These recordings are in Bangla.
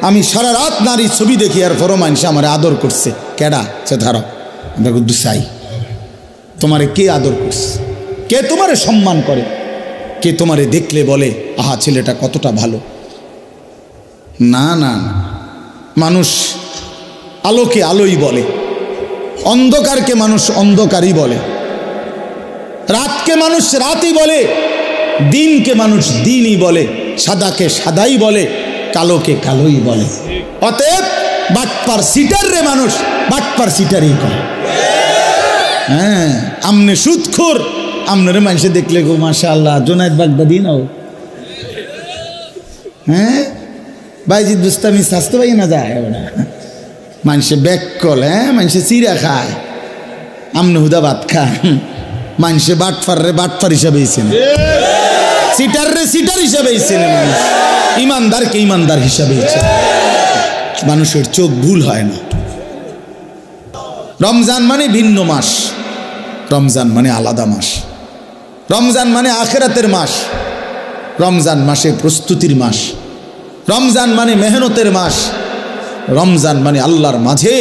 আমি সারা রাত নারীর ছবি দেখি আর পরও মানুষ আমার আদর করছে কেডা সে ধারো আমরা দুসাই তোমারে কে আদর করছে কে তোমারে সম্মান করে কে তোমারে দেখলে বলে আহা ছেলেটা কতটা ভালো না না মানুষ আলোকে আলোই বলে অন্ধকারকে মানুষ অন্ধকারই বলে রাতকে মানুষ রাতই বলে দিনকে মানুষ দিনই বলে সাদাকে সাদাই বলে কালোকে কালোই বলে অতএব বাটপার সিটার রে মানুষ বাটপার সিটারই কয় হ্যাঁ আমনে সুদখোর আমনের মানুষে দেখলে গো মাশাআল্লাহ জোনায়েদ বাগদাদি নাও হ্যাঁ বাইজিদ বুস্তামি স্বাস্থ্য পাই না যায় ওরা মানুষে ব্যাককল হ্যাঁ মানুষে চিরা খায় আমনে হুদা ভাত খায় মানুষে বাটপার রে বাটপার হিসাবে সিটার রে সিটার হিসাবে মানুষ ইমানদারকে ইমানদার হিসাবে মানুষের চোখ ভুল হয় না রমজান মানে ভিন্ন মাস রমজান মানে আলাদা মাস রমজান মানে আখিরাতের মাস রমজান মাসে প্রস্তুতির মাস রমজান মানে মেহনতের মাস রমজান মানে আল্লাহর মাঝে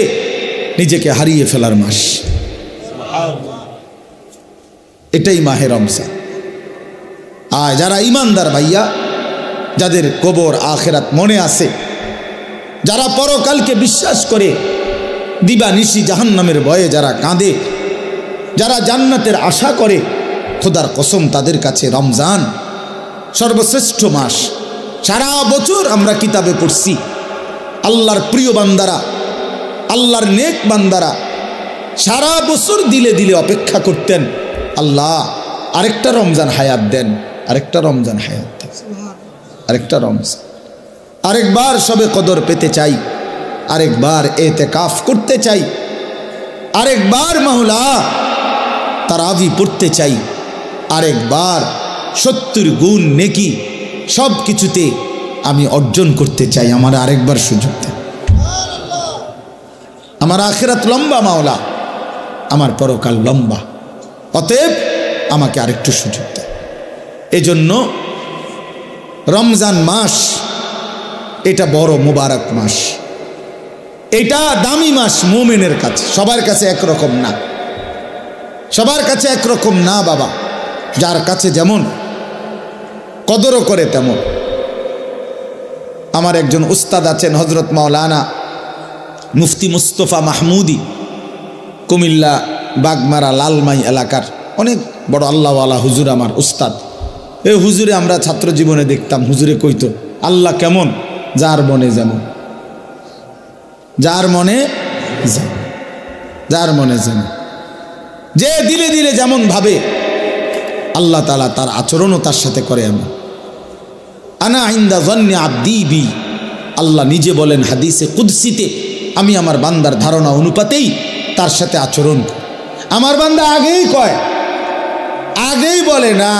নিজেকে হারিয়ে ফেলার মাস এটাই মাহে রমজান আর যারা ইমানদার ভাইয়া যাদের কবর আখিরাত মনে আছে যারা পরকালকে বিশ্বাস করে দিবা নিশি জাহান্নামের ভয়ে যারা কাঁদে যারা জান্নাতের আশা করে খোদার কসম তাদের কাছে রমজান সর্বশ্রেষ্ঠ মাস সারা বছর আমরা কিতাবে পড়ছি আল্লাহর প্রিয় বান্দারা আল্লাহর নেক বান্দারা সারা বছর দিলে দিলে অপেক্ষা করতেন আল্লাহ আরেকটা রমজান হায়াত দেন আরেকটা রমজান হায়াত দেন আরেকটা রমজান আরেকবার সবে কদর পেতে চাই আরেকবার এতেকাফ করতে চাই আরেকবার মাওলা তারাবি পড়তে চাই আরেকবার 70 গুণ নেকি সব কিছুতে আমি অর্জন করতে চাই আমার আরেকবার সুযোগ দেন আমার আখিরাত লম্বা মাওলা আমার পরকাল লম্বা অতএব আমাকে আরেকটু সুযোগ দেন এজন্য রমজান মাস এটা বড় মুবারক মাস এটা দামি মাস মুমিনের কাছে সবার কাছে একরকম না সবার কাছে একরকম না বাবা যার কাছে যেমন কদরও করে তেমন আমার একজন উস্তাদ আছেন হযরত মাওলানা মুফতি মুস্তফা মাহমুদি কুমিল্লা বাগমারা লালমাই এলাকার অনেক বড় আল্লাহওয়ালা হুজুর আমার উস্তাদ এই হুজুরে আমরা ছাত্র জীবনে দেখতাম হুজুরে কইতো আল্লাহ কেমন যার মনে যেমন যার মনে যার মনে যেমন যে দিলে দিলে যেমন ভাবে আল্লাহ তাআলা তার আচরণও তার সাথে করে এমন আনা ইনদা যন্নি আবদি বি আল্লাহ নিজে বলেন হাদিসে কুদসিতে আমি আমার বান্দার ধারণা অনুপাতেই তার সাথে আচরণ করি আমার বান্দা আগেই কয় আগেই বলে না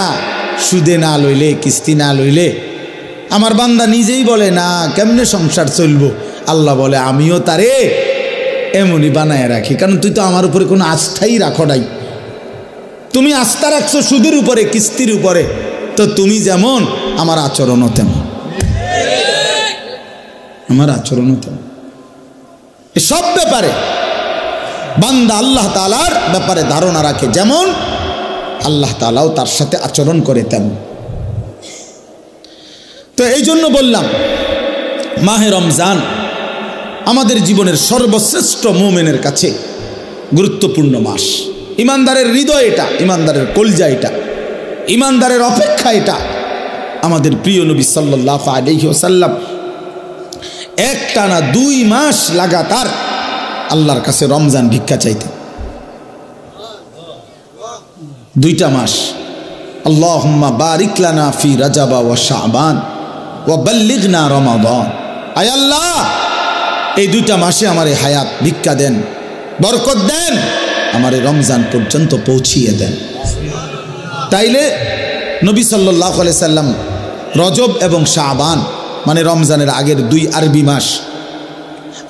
সুদে না লইলে কিস্তি না লইলে আমার বান্দা নিজেই বলে না কেমনে সংসার চলবো আল্লাহ বলে আমিও তারে এমনই বানায় রাখি কারণ তুই তো আমার উপরে কোনো আস্থাই রাখো নাই তুমি আস্থা রাখছো সুদের উপরে কিস্তির উপরে তো তুমি যেমন আমার আচরণও তেমন আমার আচরণও তেমন সব ব্যাপারে বান্দা আল্লাহ তাআলার ব্যাপারে ধারণা রাখে যেমন আল্লাহ তাআলাও তার সাথে আচরণ করে তেমন তো এই জন্য বললাম মাহে রমজান আমাদের জীবনের সর্বশ্রেষ্ঠ মুমিনের কাছে গুরুত্বপূর্ণ মাস ইমানদারের হৃদয় এটা ইমানদারের কলজা এটা ইমানদারের অপেক্ষা এটা আমাদের প্রিয় নবী সাল্লাল্লাহু আলাইহি ওয়াসাল্লাম একটানা 2 মাস লাগাতার আল্লাহর কাছে রমজান ভিক্ষা চাইতেন 2টা মাস আল্লাহুম্মা বারিক লানা ফি রাজাবা ওয়া শাবান ওয়া বাল্লিগনা রমাদান আয় আল্লাহ এই 2টা মাসে আমারে হায়াত ভিক্ষা দেন বরকত দেন আমারে রমজান পর্যন্ত পৌঁছিয়ে দেন তাইলে নবী সাল্লাল্লাহু আলাইহি সাল্লাম রজব এবং শাবান মানে রমজানের আগের 2 আরবি মাস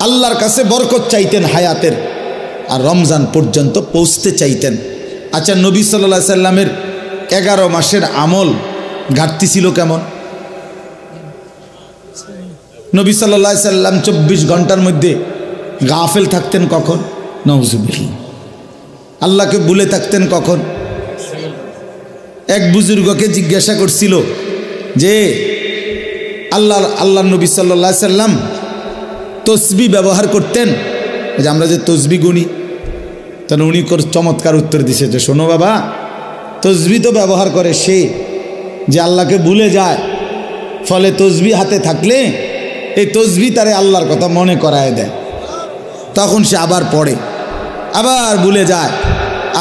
আল্লাহর কাছে বরকত চাইতেন হায়াতের আর রমজান পর্যন্ত পৌঁছতে চাইতেন আচ্ছা নবী সাল্লাল্লাহু আলাইহি সাল্লামের 11 মাসের আমল ঘাটতি ছিল কেমন নবী সাল্লাল্লাহু আলাইহি সাল্লাম 24 ঘন্টার মধ্যে গাফেল থাকতেন কখন? নাউজুবিল্লাহ। আল্লাহকে ভুলে থাকতেন কখন? এক বুজুর্গকে জিজ্ঞাসা করছিল যে আল্লাহ নবী সাল্লাল্লাহু আলাইহি সাল্লাম তসবিহ ব্যবহার করতেন, যে আমরা যে তসবিহ গুনি, তখন উনি চমৎকার উত্তর দিছে যে শোনো বাবা, তসবিহ তো ব্যবহার করে সে যে আল্লাহকে ভুলে যায়, ফলে তসবিহ হাতে থাকলে এই তসবিহ তারে আল্লাহর কথা মনে করায় দেয়, তখন সে আবার পড়ে, আবার ভুলে যায়,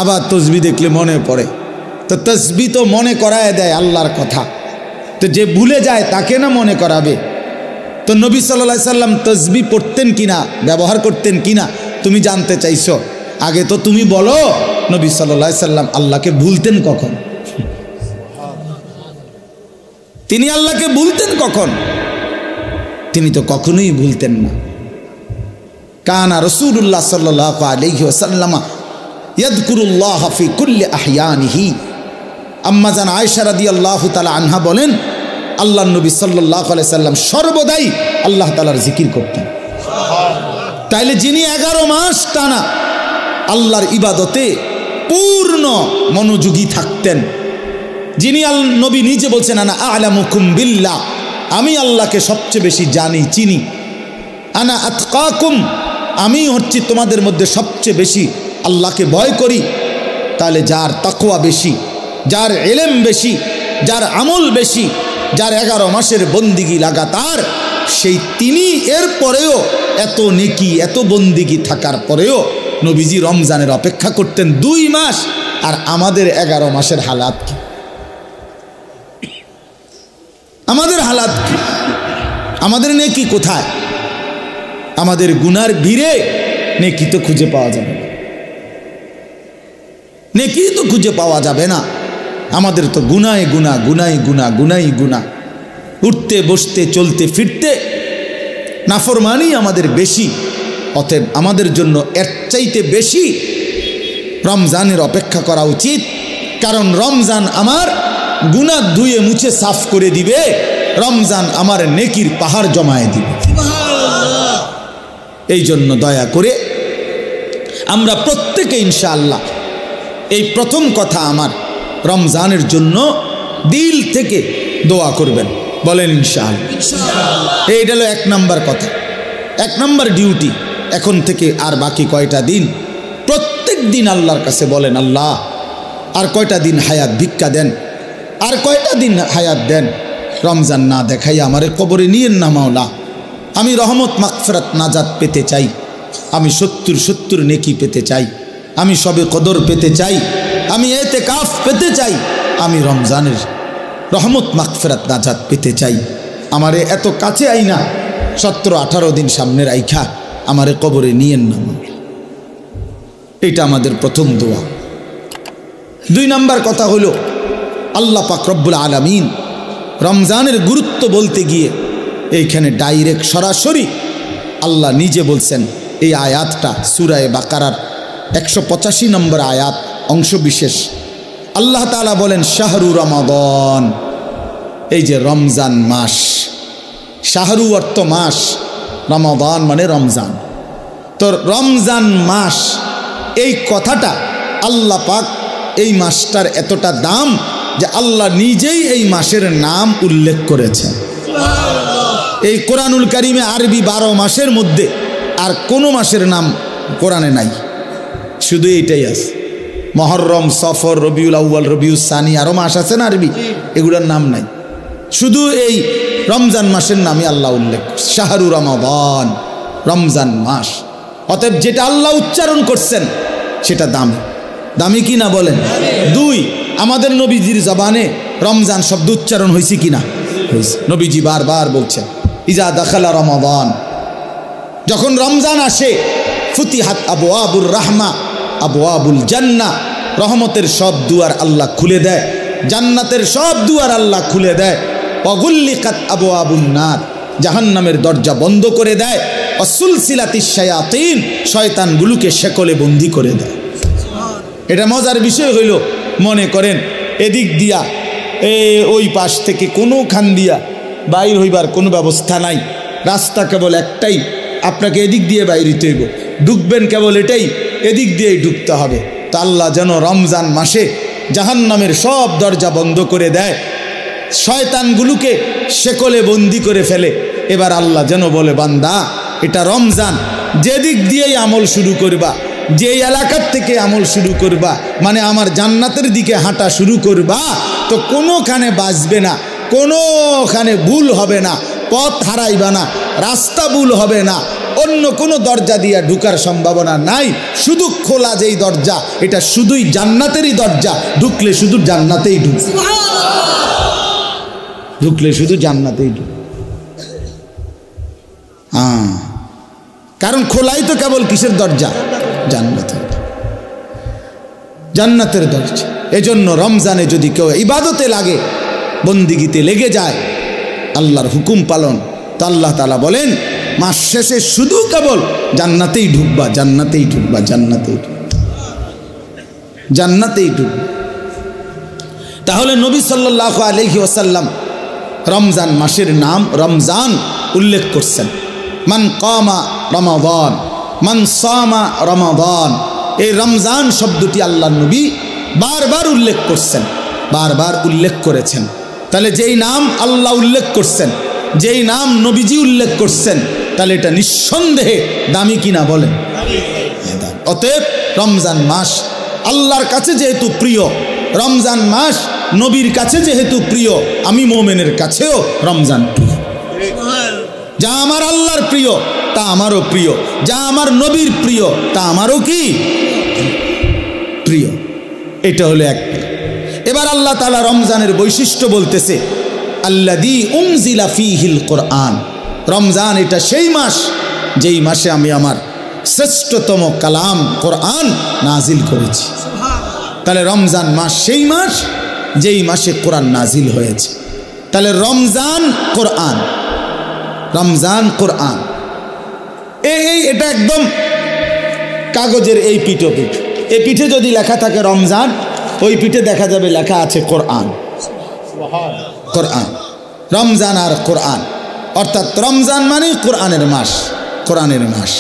আবার তসবিহ দেখলে মনে পড়ে। তো তসবিহ তো মনে করায় দেয় আল্লাহর কথা, তো যে ভুলে যায় তাকে না মনে করাবে? তো নবী সাল্লাল্লাহু আলাইহি সাল্লাম তসবিহ পড়তেন কিনা, ব্যবহার করতেন কিনা তুমি জানতে চাইছো, আগে তো তুমি বলো নবী সাল্লাল্লাহু আলাইহি সাল্লাম আল্লাহকে ভুলতেন কখন? তিনি আল্লাহকে ভুলতেন কখন? তিনি তো কখনোই ভুলতেন না। কানা রাসূলুল্লাহ সাল্লাল্লাহু আলাইহি ওয়াসাল্লাম ইয়াযকুরুল্লাহ ফি কুল্লি আহয়ানিহি। আম্মা জান আয়েশা রাদিয়াল্লাহু তাআলা আনহা বলেন, আল্লাহর নবী সাল্লাল্লাহু আলাইহি সাল্লাম সর্বদাই আল্লাহ তাআলার জিকির করতেন। তাইলে যিনি 11 মাস টানা আল্লাহর ইবাদতে পূর্ণ মনোযোগী থাকতেন, যিনি নবী নিজে বলছেন আনা আ'লামুকুম বিল্লাহ, আমি আল্লাহকে সবচেয়ে বেশি জানি চিনি, আনা আতকাকুম, আমি হচ্ছি তোমাদের মধ্যে সবচেয়ে বেশি আল্লাহকে ভয় করি। তাহলে যার তাকওয়া বেশি, যার ইলম বেশি, যার আমল বেশি, যার 11 মাসের বন্দিগি লাগাতার, সেই তিনি এর পরেও এত নেকি এত বন্দিগি থাকার পরেও নবীজি রমজানের অপেক্ষা করতেন 2 মাস। আর আমাদের 11 মাসের হালাত কি? আমাদের হালাত কি? আমাদের নেকি কোথায়? আমাদের গুনার ভিড়ে নেকি তো খুঁজে পাওয়া যাবে না, নেকি তো খুঁজে পাওয়া যাবে না। আমাদের তো গুনায় গুনাহ, গুনাই গুনাহ, গুনাই গুনাহ, উঠতে বসতে চলতে ফিরতে নাফরমানি আমাদের বেশি। অতএব আমাদের জন্য এর চাইতে বেশি রমজানের অপেক্ষা করা উচিত, কারণ রমজান আমার গুনাহ ধুয়ে মুছে সাফ করে দিবে, রমজান আমার নেকির পাহাড় জমায়ে দিবে। এই জন্য দয়া করে আমরা প্রত্যেকে ইনশাআল্লাহ, এই প্রথম কথা আমার, রমজানের জন্য দিল থেকে দোয়া করবেন, বলেন ইনশাআল্লাহ। এইটা হলো 1 নাম্বার কথা, 1 নাম্বার ডিউটি। এখন থেকে আর বাকি কয়টা দিন প্রত্যেক দিন আল্লাহর কাছে বলেন, আল্লাহ আর কয়টা দিন হায়াত ভিক্ষা দেন, আর কয়টা দিন হায়াত দেন, রমজান না দেখাই আমারে কবরে নিয়েন না মাওলা। আমি রহমত মাগফিরাত নাজাত পেতে চাই, আমি 70 নেকি পেতে চাই, আমি সবে কদর পেতে চাই, আমি ইতিকাফ পেতে চাই, আমি রমজানের রহমত মাগফিরাত নাজাত পেতে চাই। আমারে এত কাছে আইনা 17-18 দিন সামনে রাইখা আমারে কবরে নিয়েন না মাওলা। এটা আমাদের প্রথম দোয়া। 2 নাম্বার কথা হলো, আল্লাহ পাক রব্বুল আলামিন রমজানের গুরুত্ব বলতে গিয়ে এইখানে ডাইরেক্ট সরাসরি আল্লাহ নিজে বলছেন। এই আয়াতটা সূরা বাকারার 185 নম্বর আয়াত অংশ বিশেষ। আল্লাহ তাআলা বলেন শাহরু রমাদান, এই যে রমজান মাস, শাহরু অর্থ মাস, রমাদান মানে রমজান। তো রমজান মাস, এই কথাটা আল্লাহ পাক এই মাসটার এতটা দাম যে আল্লাহ নিজেই এই মাসের নাম উল্লেখ করেছেন। এই কোরআনুল কারিমে আরবি 12 মাসের মধ্যে আর কোনো মাসের নাম কোরআনে নাই, শুধু এইটাই আছে। মহররম, সফর, রবিউল আউয়াল, রবিউল সানি, আরও মাস আছে না আরবি, এগুলোর নাম নাই, শুধু এই রমজান মাসের নামই আল্লাহ উল্লেখ করছে, শাহরু রমাদান, রমজান মাস। অতএব যেটা আল্লাহ উচ্চারণ করছেন সেটা দামি, দামি কি না বলেন? 2, আমাদের নবীজির জবানে রমজান শব্দ উচ্চারণ হয়েছে কিনা? হয়েছে। নবীজি বারবার বলছেন ইজা দাখালা রমাদান, যখন রমজান আসে, ফুতিহাত আবওয়াবুর রাহমা আবওয়াবুল জান্নাহ, রহমতের সব দুয়ার আল্লাহ খুলে দেয়, জান্নাতের সব দুয়ার আল্লাহ খুলে দেয়। ওয়াগুল্লিকাত আবওয়াবুন নার, জাহান্নামের দরজা বন্ধ করে দেয়। অসুলসিলাতিশ শায়াতিন, শয়তানগুলোকে শেকলে বন্দি করে দেয়। এটা মজার বিষয় হইল, মনে করেন এদিক দিয়া ওই পাশ থেকে কোনো খান দিয়া বাইর হইবার কোনো ব্যবস্থা নাই, রাস্তা কেবল একটাই, আপনাকে এদিক দিয়ে বাইরে হইব, ঢুকবেন কেবল এটাই, এদিক দিয়েই ঢুকতে হবে। তো আল্লাহ যেন রমজান মাসে জাহান্নামের সব দরজা বন্ধ করে দেয়, শয়তানগুলোকে শেকলে বন্দি করে ফেলে। এবার আল্লাহ যেন বলে, বান্দা এটা রমজান, যেদিক দিয়েই আমল শুরু করবা, যে এলাকার থেকে আমল শুরু করবা, মানে আমার জান্নাতের দিকে হাঁটা শুরু করবা, তো কোনোখানে বাঁচবে না, কোনোখানে ভুল হবে না, পথ হারাইবা না, রাস্তা ভুল হবে না, অন্য কোনো দরজা দিয়ে ঢুকার সম্ভাবনা নাই। শুধু খোলা যেই দরজা, এটা শুধুই জান্নাতেরই দরজা, ঢুকলে শুধু জান্নাতেই ঢুকবে, ঢুকলে শুধু জান্নাতেই ঢুকবে। হ্যাঁ, কারণ খোলাই তো কেবল কিসের দরজা? জান্নাতের, জান্নাতের দরজা। এজন্য রমজানে যদি কেউ ইবাদতে লাগে, বন্দিগিতে লেগে যায়, আল্লাহর হুকুম পালন, তো আল্লাহ তাআলা বলেন মাস শেষে শুধু কেবল জান্নাতেই ঢুকবা, জান্নাতেই ঢুকবা, জান্নাতেই ঢুকবা, জান্নাতেই ঢুকবা। তাহলে নবী সাল্লাল্লাহু আলাইহি ওয়াসাল্লাম রমজান মাসের নাম রমজান উল্লেখ করছেন। মান কামা রমাদান, মান সামা রমাদান, এই রমজান শব্দটি আল্লাহ নবী বারবার উল্লেখ করছেন, বারবার উল্লেখ করেছেন। তাহলে যেই নাম আল্লাহ উল্লেখ করছেন, যেই নাম নবীজি উল্লেখ করছেন, তাহলে এটা নিঃসন্দেহে দামি কিনা বলেন? অতএব রমজান মাস আল্লাহর কাছে যেহেতু প্রিয়, রমজান মাস নবীর কাছে যেহেতু প্রিয়, আমি মোমেনের কাছেও রমজান প্রিয়। যা আমার আল্লাহর প্রিয় তা আমারও প্রিয়, যা আমার নবীর প্রিয় তা আমারও কি প্রিয়। এটা হলো এক। এবার আল্লাহ তাআলা রমজানের বৈশিষ্ট্য বলতেছে, আল্লাযী উনজিলা ফীহিল কোরআন, রমজান এটা সেই মাস যেই মাসে আমি আমার শ্রেষ্ঠতম কালাম কোরআন নাজিল করেছি। তাহলে রমজান মাস সেই মাস যেই মাসে কোরআন নাজিল হয়েছে। তাহলে রমজান কোরআন, রমজান কোরআন, এটা একদম কাগজের এই পিঠো পিঠ, এই পিঠে যদি লেখা থাকে রমজান, ওই পিঠে দেখা যাবে লেখা আছে কোরআন। কোরআন, রমজান আর কোরআন, অর্থাৎ রমজান মানে কোরআনের মাস, কোরআনের মাস।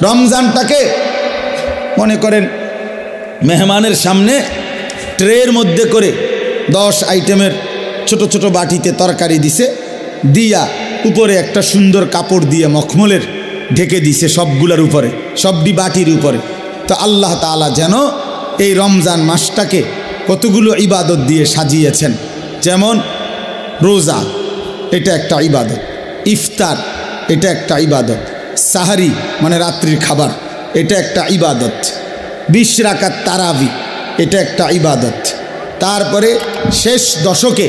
রমজানটাকে মনে করেন মেহমানের সামনে ট্রের মধ্যে করে 10 আইটেমের ছোট ছোট বাটিতে তরকারি দিছে, দিয়া উপরে একটা সুন্দর কাপড় দিয়ে মখমলের ঢেকে দিছে সবগুলোর উপরে, সবটি বাটির উপরে। তো আল্লাহ তাআলা যেন এই রমজান মাসটাকে কতগুলো ইবাদত দিয়ে সাজিয়েছেন। যেমন রোজা, এটা একটা ইবাদত, ইফতার এটা একটা ইবাদত, সাহারি মানে রাত্রির খাবার এটা একটা ইবাদত, 20 রাকাত তারাবি এটা একটা ইবাদত, তারপরে শেষ দশকে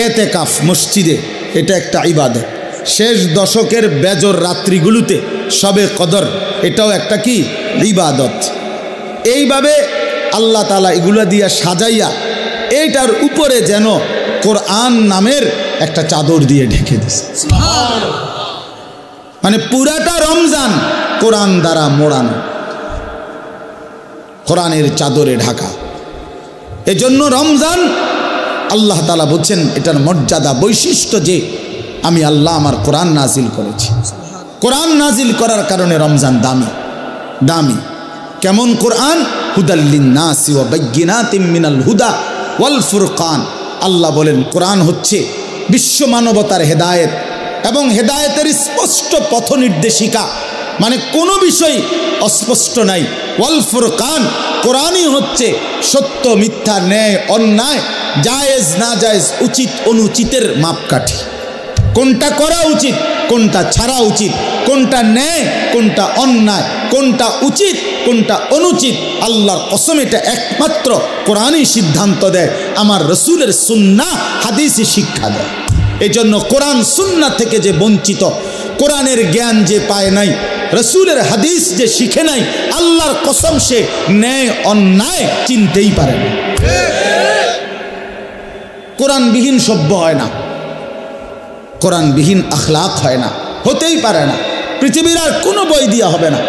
এতেকাফ মসজিদে এটা একটা ইবাদত, শেষ দশকের বেজর রাত্রিগুলোতে শবে কদর এটাও একটা কি ইবাদত। এইভাবে আল্লাহ তাআলা এগুলা দিয়া সাজাইয়া এইটার উপরে যেন কোরআন নামের একটা চাদর দিয়ে ঢেকে দিয়েছে। মানে পুরাটা রমজান কোরআন দ্বারা মোড়ানো, কোরআনের চাদরে ঢাকা। এজন্য রমজান আল্লাহ তাআলা বলছেন এটার মর্যাদা বৈশিষ্ট্য যে আমি আল্লাহ আমার কোরআন নাজিল করেছি। কোরআন নাজিল করার কারণে রমজান দামি, দামি। কেমন কোরআন? হুদাল লিন্নাসি ওয়া বাইয়িনাতিম মিনাল হুদা ওয়াল ফুরকান। আল্লাহ বলেন কোরআন হচ্ছে বিশ্ব মানবতার হেদায়েত এবং হেদায়েতের স্পষ্ট পথ নির্দেশিকা, মানে কোনো বিষয় অস্পষ্ট নাই। ওয়াল ফুরকান, কোরআনই হচ্ছে সত্য মিথ্যা, ন্যায় অন্যায়, জায়েজ না জায়েজ, উচিত অনুচিতের মাপকাঠি। কোনটা করা উচিত, কোনটা ছাড়া উচিত, কোনটা ন্যায়, কোনটা অন্যায়, কোনটা উচিত, কোনটা অনুচিত, আল্লাহর কসম এটা একমাত্র কোরআনই সিদ্ধান্ত দেয়। আমার রসুলের সুন্নাহ হাদিসই শিক্ষা দেয়। এজন্য কোরআন সুন্নাহ থেকে যে বঞ্চিত, কোরআনের জ্ঞান যে পায় নাই, রসুলের হাদিস যে শিখে নাই, আল্লাহর কসম সে ন্যায় অন্যায় চিনতেই পারে না। কোরআনবিহীন সভ্য হয় না, কোরআনবিহীন আখলাক হয় না, হতেই পারে না। পৃথিবীর আর কোনো বই দিয়া হবে না,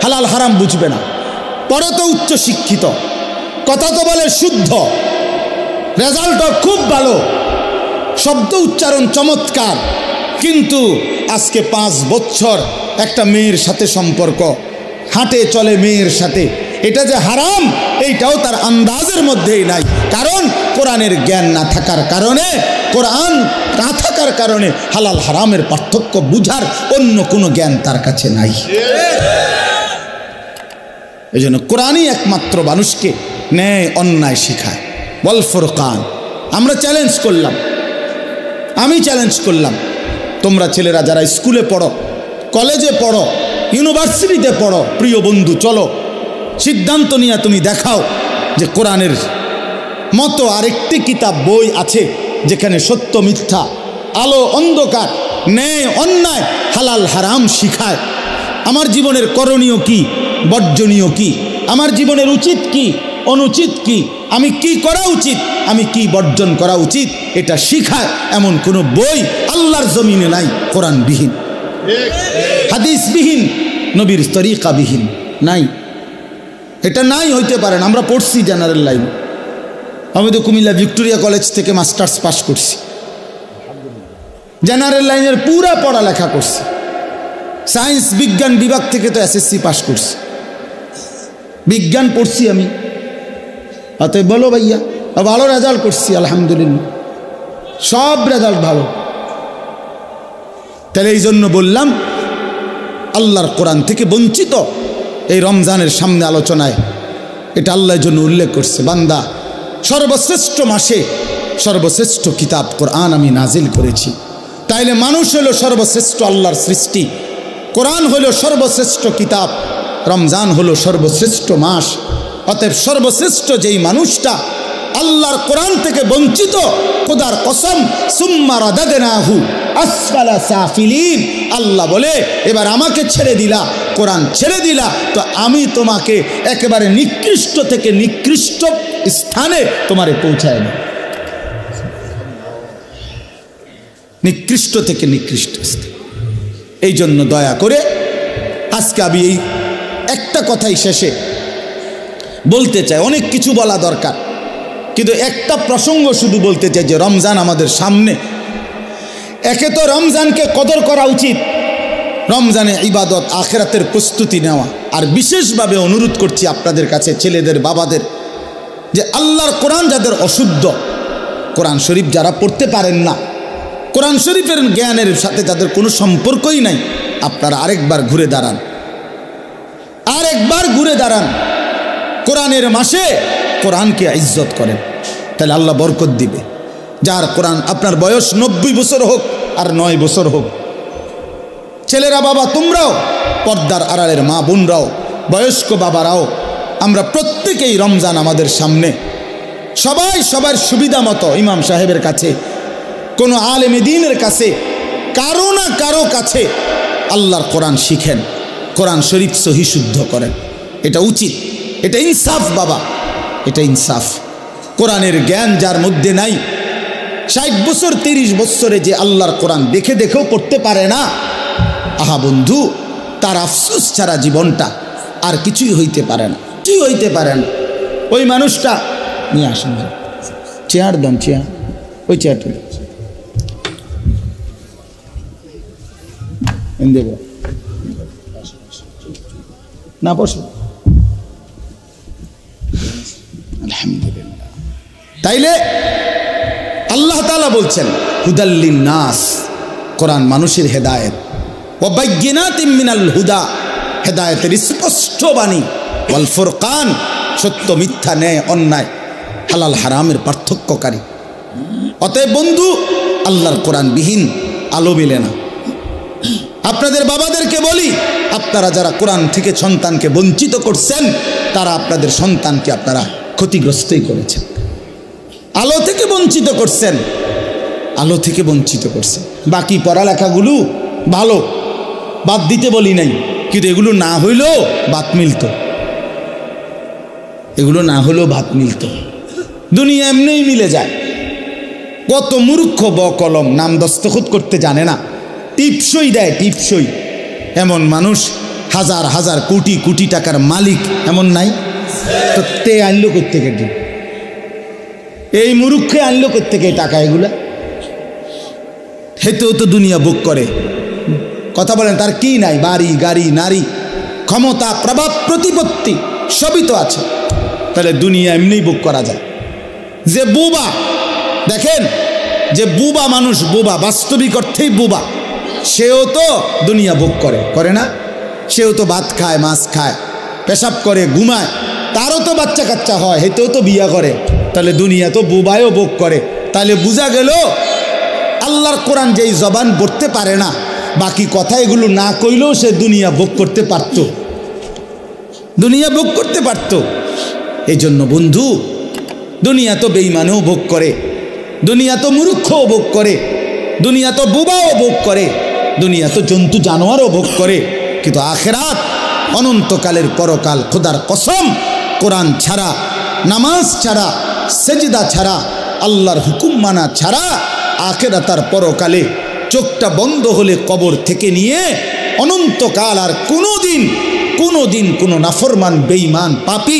হালাল হারাম বুঝবে না, পড়ে তো উচ্চ শিক্ষিত, কথা তো বলে শুদ্ধ, রেজাল্টও খুব ভালো, শব্দ উচ্চারণ চমৎকার, কিন্তু আজকে 5 বছর একটা মেয়ের সাথে সম্পর্ক, হাঁটে চলে মেয়ের সাথে, এটা যে হারাম এইটাও তার আন্দাজের মধ্যেই নাই। কারণ কোরআনের জ্ঞান না থাকার কারণে, কোরআন না থাকার কারণে হালাল হারামের পার্থক্য বুঝার অন্য কোনো জ্ঞান তার কাছে নাই। এই জন্য কোরআনই একমাত্র মানুষকে ন্যায় অন্যায় শিখায়। ওয়াল ফুরকান। আমরা চ্যালেঞ্জ করলাম, আমি চ্যালেঞ্জ করলাম, তোমরা ছেলেরা যারা স্কুলে পড়ো, কলেজে পড়ো, ইউনিভার্সিটিতে পড়ো, প্রিয় বন্ধু চলো সিদ্ধান্ত নিয়ে তুমি দেখাও যে কোরআনের মতো আরেকটি কিতাব বই আছে যেখানে সত্য মিথ্যা, আলো অন্ধকার, ন্যায় অন্যায়, হালাল হারাম শিখায়। আমার জীবনের করণীয় কি, বর্জনীয় কি, আমার জীবনের উচিত কি, অনুচিত কি, আমি কি করা উচিত, আমি কি বর্জন করা উচিত, এটা শিখায় এমন কোনো বই আল্লাহর জমিনে নাই কোরআনবিহীন, হাদিসবিহীন, নবীর তরিকাবিহীন নাই। এটা নাই হইতে পারে না। আমরা পড়ছি জেনারেল লাইন, আমি তো কুমিল্লা ভিক্টোরিয়া কলেজ থেকে মাস্টার্স পাস করছি, জেনারেল লাইনের পুরা পড়ালেখা করছি, সায়েন্স বিজ্ঞান বিভাগ থেকে তো এসএসসি পাস করছি, বিজ্ঞান পড়ছি আমি। অতএব বলো ভাইয়া, ভালো রেজাল্ট করছি আলহামদুলিল্লাহ, সব রেজাল্ট ভালো। তাহলে এই জন্য বললাম আল্লাহর কোরআন থেকে বঞ্চিত এই রমজানের সামনে আলোচনায় এটা আল্লাহর জন্য উল্লেখ করছে, বান্দা সর্বশ্রেষ্ঠ মাসে সর্বশ্রেষ্ঠ কিতাব কোরআন আমি নাজিল করেছি। তাইলে মানুষ হলো সর্বশ্রেষ্ঠ আল্লাহর সৃষ্টি, কোরআন হলো সর্বশ্রেষ্ঠ কিতাব, রমজান হলো সর্বশ্রেষ্ঠ মাস। অতএব সর্বশ্রেষ্ঠ যেই মানুষটা আল্লাহর কোরআন থেকে বঞ্চিত, খোদার কসম, সুম্মা রাদাদনাহু আসফালা সাফিলিন, আল্লাহ বলে এবার আমাকে ছেড়ে দিলা, কোরআন ছেড়ে দিলা, তো আমি তোমাকে একেবারে নিকৃষ্ট থেকে নিকৃষ্ট স্থানে তোমারে পৌঁছায় না, নিকৃষ্ট থেকে নিকৃষ্ট স্থানে। এই জন্য দয়া করে আজকে আমি এই একটা কথাই শেষে বলতে চাই, অনেক কিছু বলা দরকার, কিন্তু একটা প্রসঙ্গ শুধু বলতে চাই যে রমজান আমাদের সামনে। একে তো রমজানকে কদর করা উচিত, রমজানে ইবাদত আখিরাতের প্রস্তুতি নেওয়া। আর বিশেষভাবে অনুরোধ করছি আপনাদের কাছে, ছেলেদের বাবাদের, যে আল্লাহর কোরআন যাদের অশুদ্ধ, কোরআন শরীফ যারা পড়তে পারেন না, কোরআন শরীফের জ্ঞানের সাথে যাদের কোনো সম্পর্কই নাই, আপনারা আরেকবার ঘুরে দাঁড়ান, আরেকবার ঘুরে দাঁড়ান। কোরআনের মাসে কোরআনকে ইজ্জত করেন, তাহলে আল্লাহ বরকত দিবে। যার কোরআন, আপনার বয়স 90 বছর হোক আর 9 বছর হোক, ছেলেরা বাবা তোমরাও, পর্দার আড়ালের মা বোনরাও, বয়স্ক বাবারাও, আমরা প্রত্যেকেই রমজান আমাদের সামনে, সবাই সবার সুবিধা মতো ইমাম সাহেবের কাছে, কোনো আলেম দ্বীনের কাছে, কারো না কারো কাছে আল্লাহর কোরআন শিখেন, কোরআন শরীফ সহি শুদ্ধ করেন। এটা উচিত, এটা ইনসাফ বাবা, এটা ইনসাফ। কোরআনের জ্ঞান যার মধ্যে নাই, 60 বছর 30 বছরে যে আল্লাহর কোরআন দেখে দেখেও পড়তে পারে না, আহা বন্ধু, তার আফসোস ছাড়া জীবনটা আর কিছুই হইতে পারে না, কিছুই হইতে পারে না। ওই মানুষটা নিয়ে আসেন, চেয়ার দেন, চেয়ার, ওই চেয়ারটা দেব না, বসে। আলহামদুলিল্লাহ। তাইলে আল্লাহ তাআলা বলছেন হুদাল্লিন নাস, কোরআন মানুষের হেদায়েত, ওয়া বাইয়িনাতিম মিনাল হুদা, হেদায়েতের স্পষ্ট বাণী, ওয়াল ফুরকান, সত্য মিথ্যা, ন্যায় অন্যায়, হালাল হারামের পার্থক্যকারী। অতএব বন্ধু, আল্লাহর কোরআন বিহীন আলো মেলে না। আপনাদের বাবাদেরকে বলি, আপনারা যারা কোরআন থেকে সন্তানকে বঞ্চিত করছেন, তারা আপনাদের সন্তানকে আপনারা ক্ষতিগ্রস্তই করেছেন, আলো থেকে বঞ্চিত করছেন, আলো থেকে বঞ্চিত করছেন। বাকি পড়ালেখাগুলো ভালো, বাদ দিতে বলি নাই, কিন্তু এগুলো না হইলেও ভাত মিলত, এগুলো না হলেও ভাত মিলত। দুনিয়া এমনিই মিলে যায়। কত মূর্খ বকলম, নাম দস্তখত করতে জানে না, টিপসই দেয়, টিপসই। এমন মানুষ হাজার হাজার কোটি কোটি টাকার মালিক এমন নাই? তো তে আনলো কোত্থেকে? এই মূর্খে আনলো কোত্থেকে টাকা? এগুলা হেতেও তো দুনিয়া বুক করে। কথা বলেন, তার কি নাই? বাড়ি, গাড়ি, নারী, ক্ষমতা, প্রভাব, প্রতিপত্তি সবই তো আছে। তাহলে দুনিয়া এমনিই ভোগ করা যায়। যে বুবা, দেখেন যে বুবা মানুষ, বুবা বাস্তবিক অর্থেই বুবা, সেও তো দুনিয়া ভোগ করে না? সেও তো ভাত খায়, মাছ খায়, পেশাব করে, ঘুমায়, তারও তো বাচ্চা কাচ্চা হয়, হেতেও তো বিয়া করে। তাহলে দুনিয়া তো বুবায়ও ভোগ করে। তাহলে বোঝা গেল আল্লাহর কোরআন যেই জবান পড়তে পারে না, বাকি কথা এগুলো না কইলেও সে দুনিয়া ভোগ করতে পারত, দুনিয়া ভোগ করতে পারত। এই জন্য বন্ধু, দুনিয়া তো বেঈমানও ভোগ করে, দুনিয়া তো মূর্খও ভোগ করে, দুনিয়া তো বুবাও ভোগ করে, দুনিয়া তো জন্তু জানোয়ারও ভোগ করে, কিন্তু আখিরাত অনন্তকালের পরকাল, খোদার কসম, কোরআন ছাড়া, নামাজ ছাড়া, সেজদা ছাড়া, আল্লাহর হুকুম মানা ছাড়া আখিরাতার পরকালে চোখটা বন্ধ হলে কবর থেকে নিয়ে অনন্তকাল আর কোনোদিন কোনো নাফরমান বেঈমান পাপী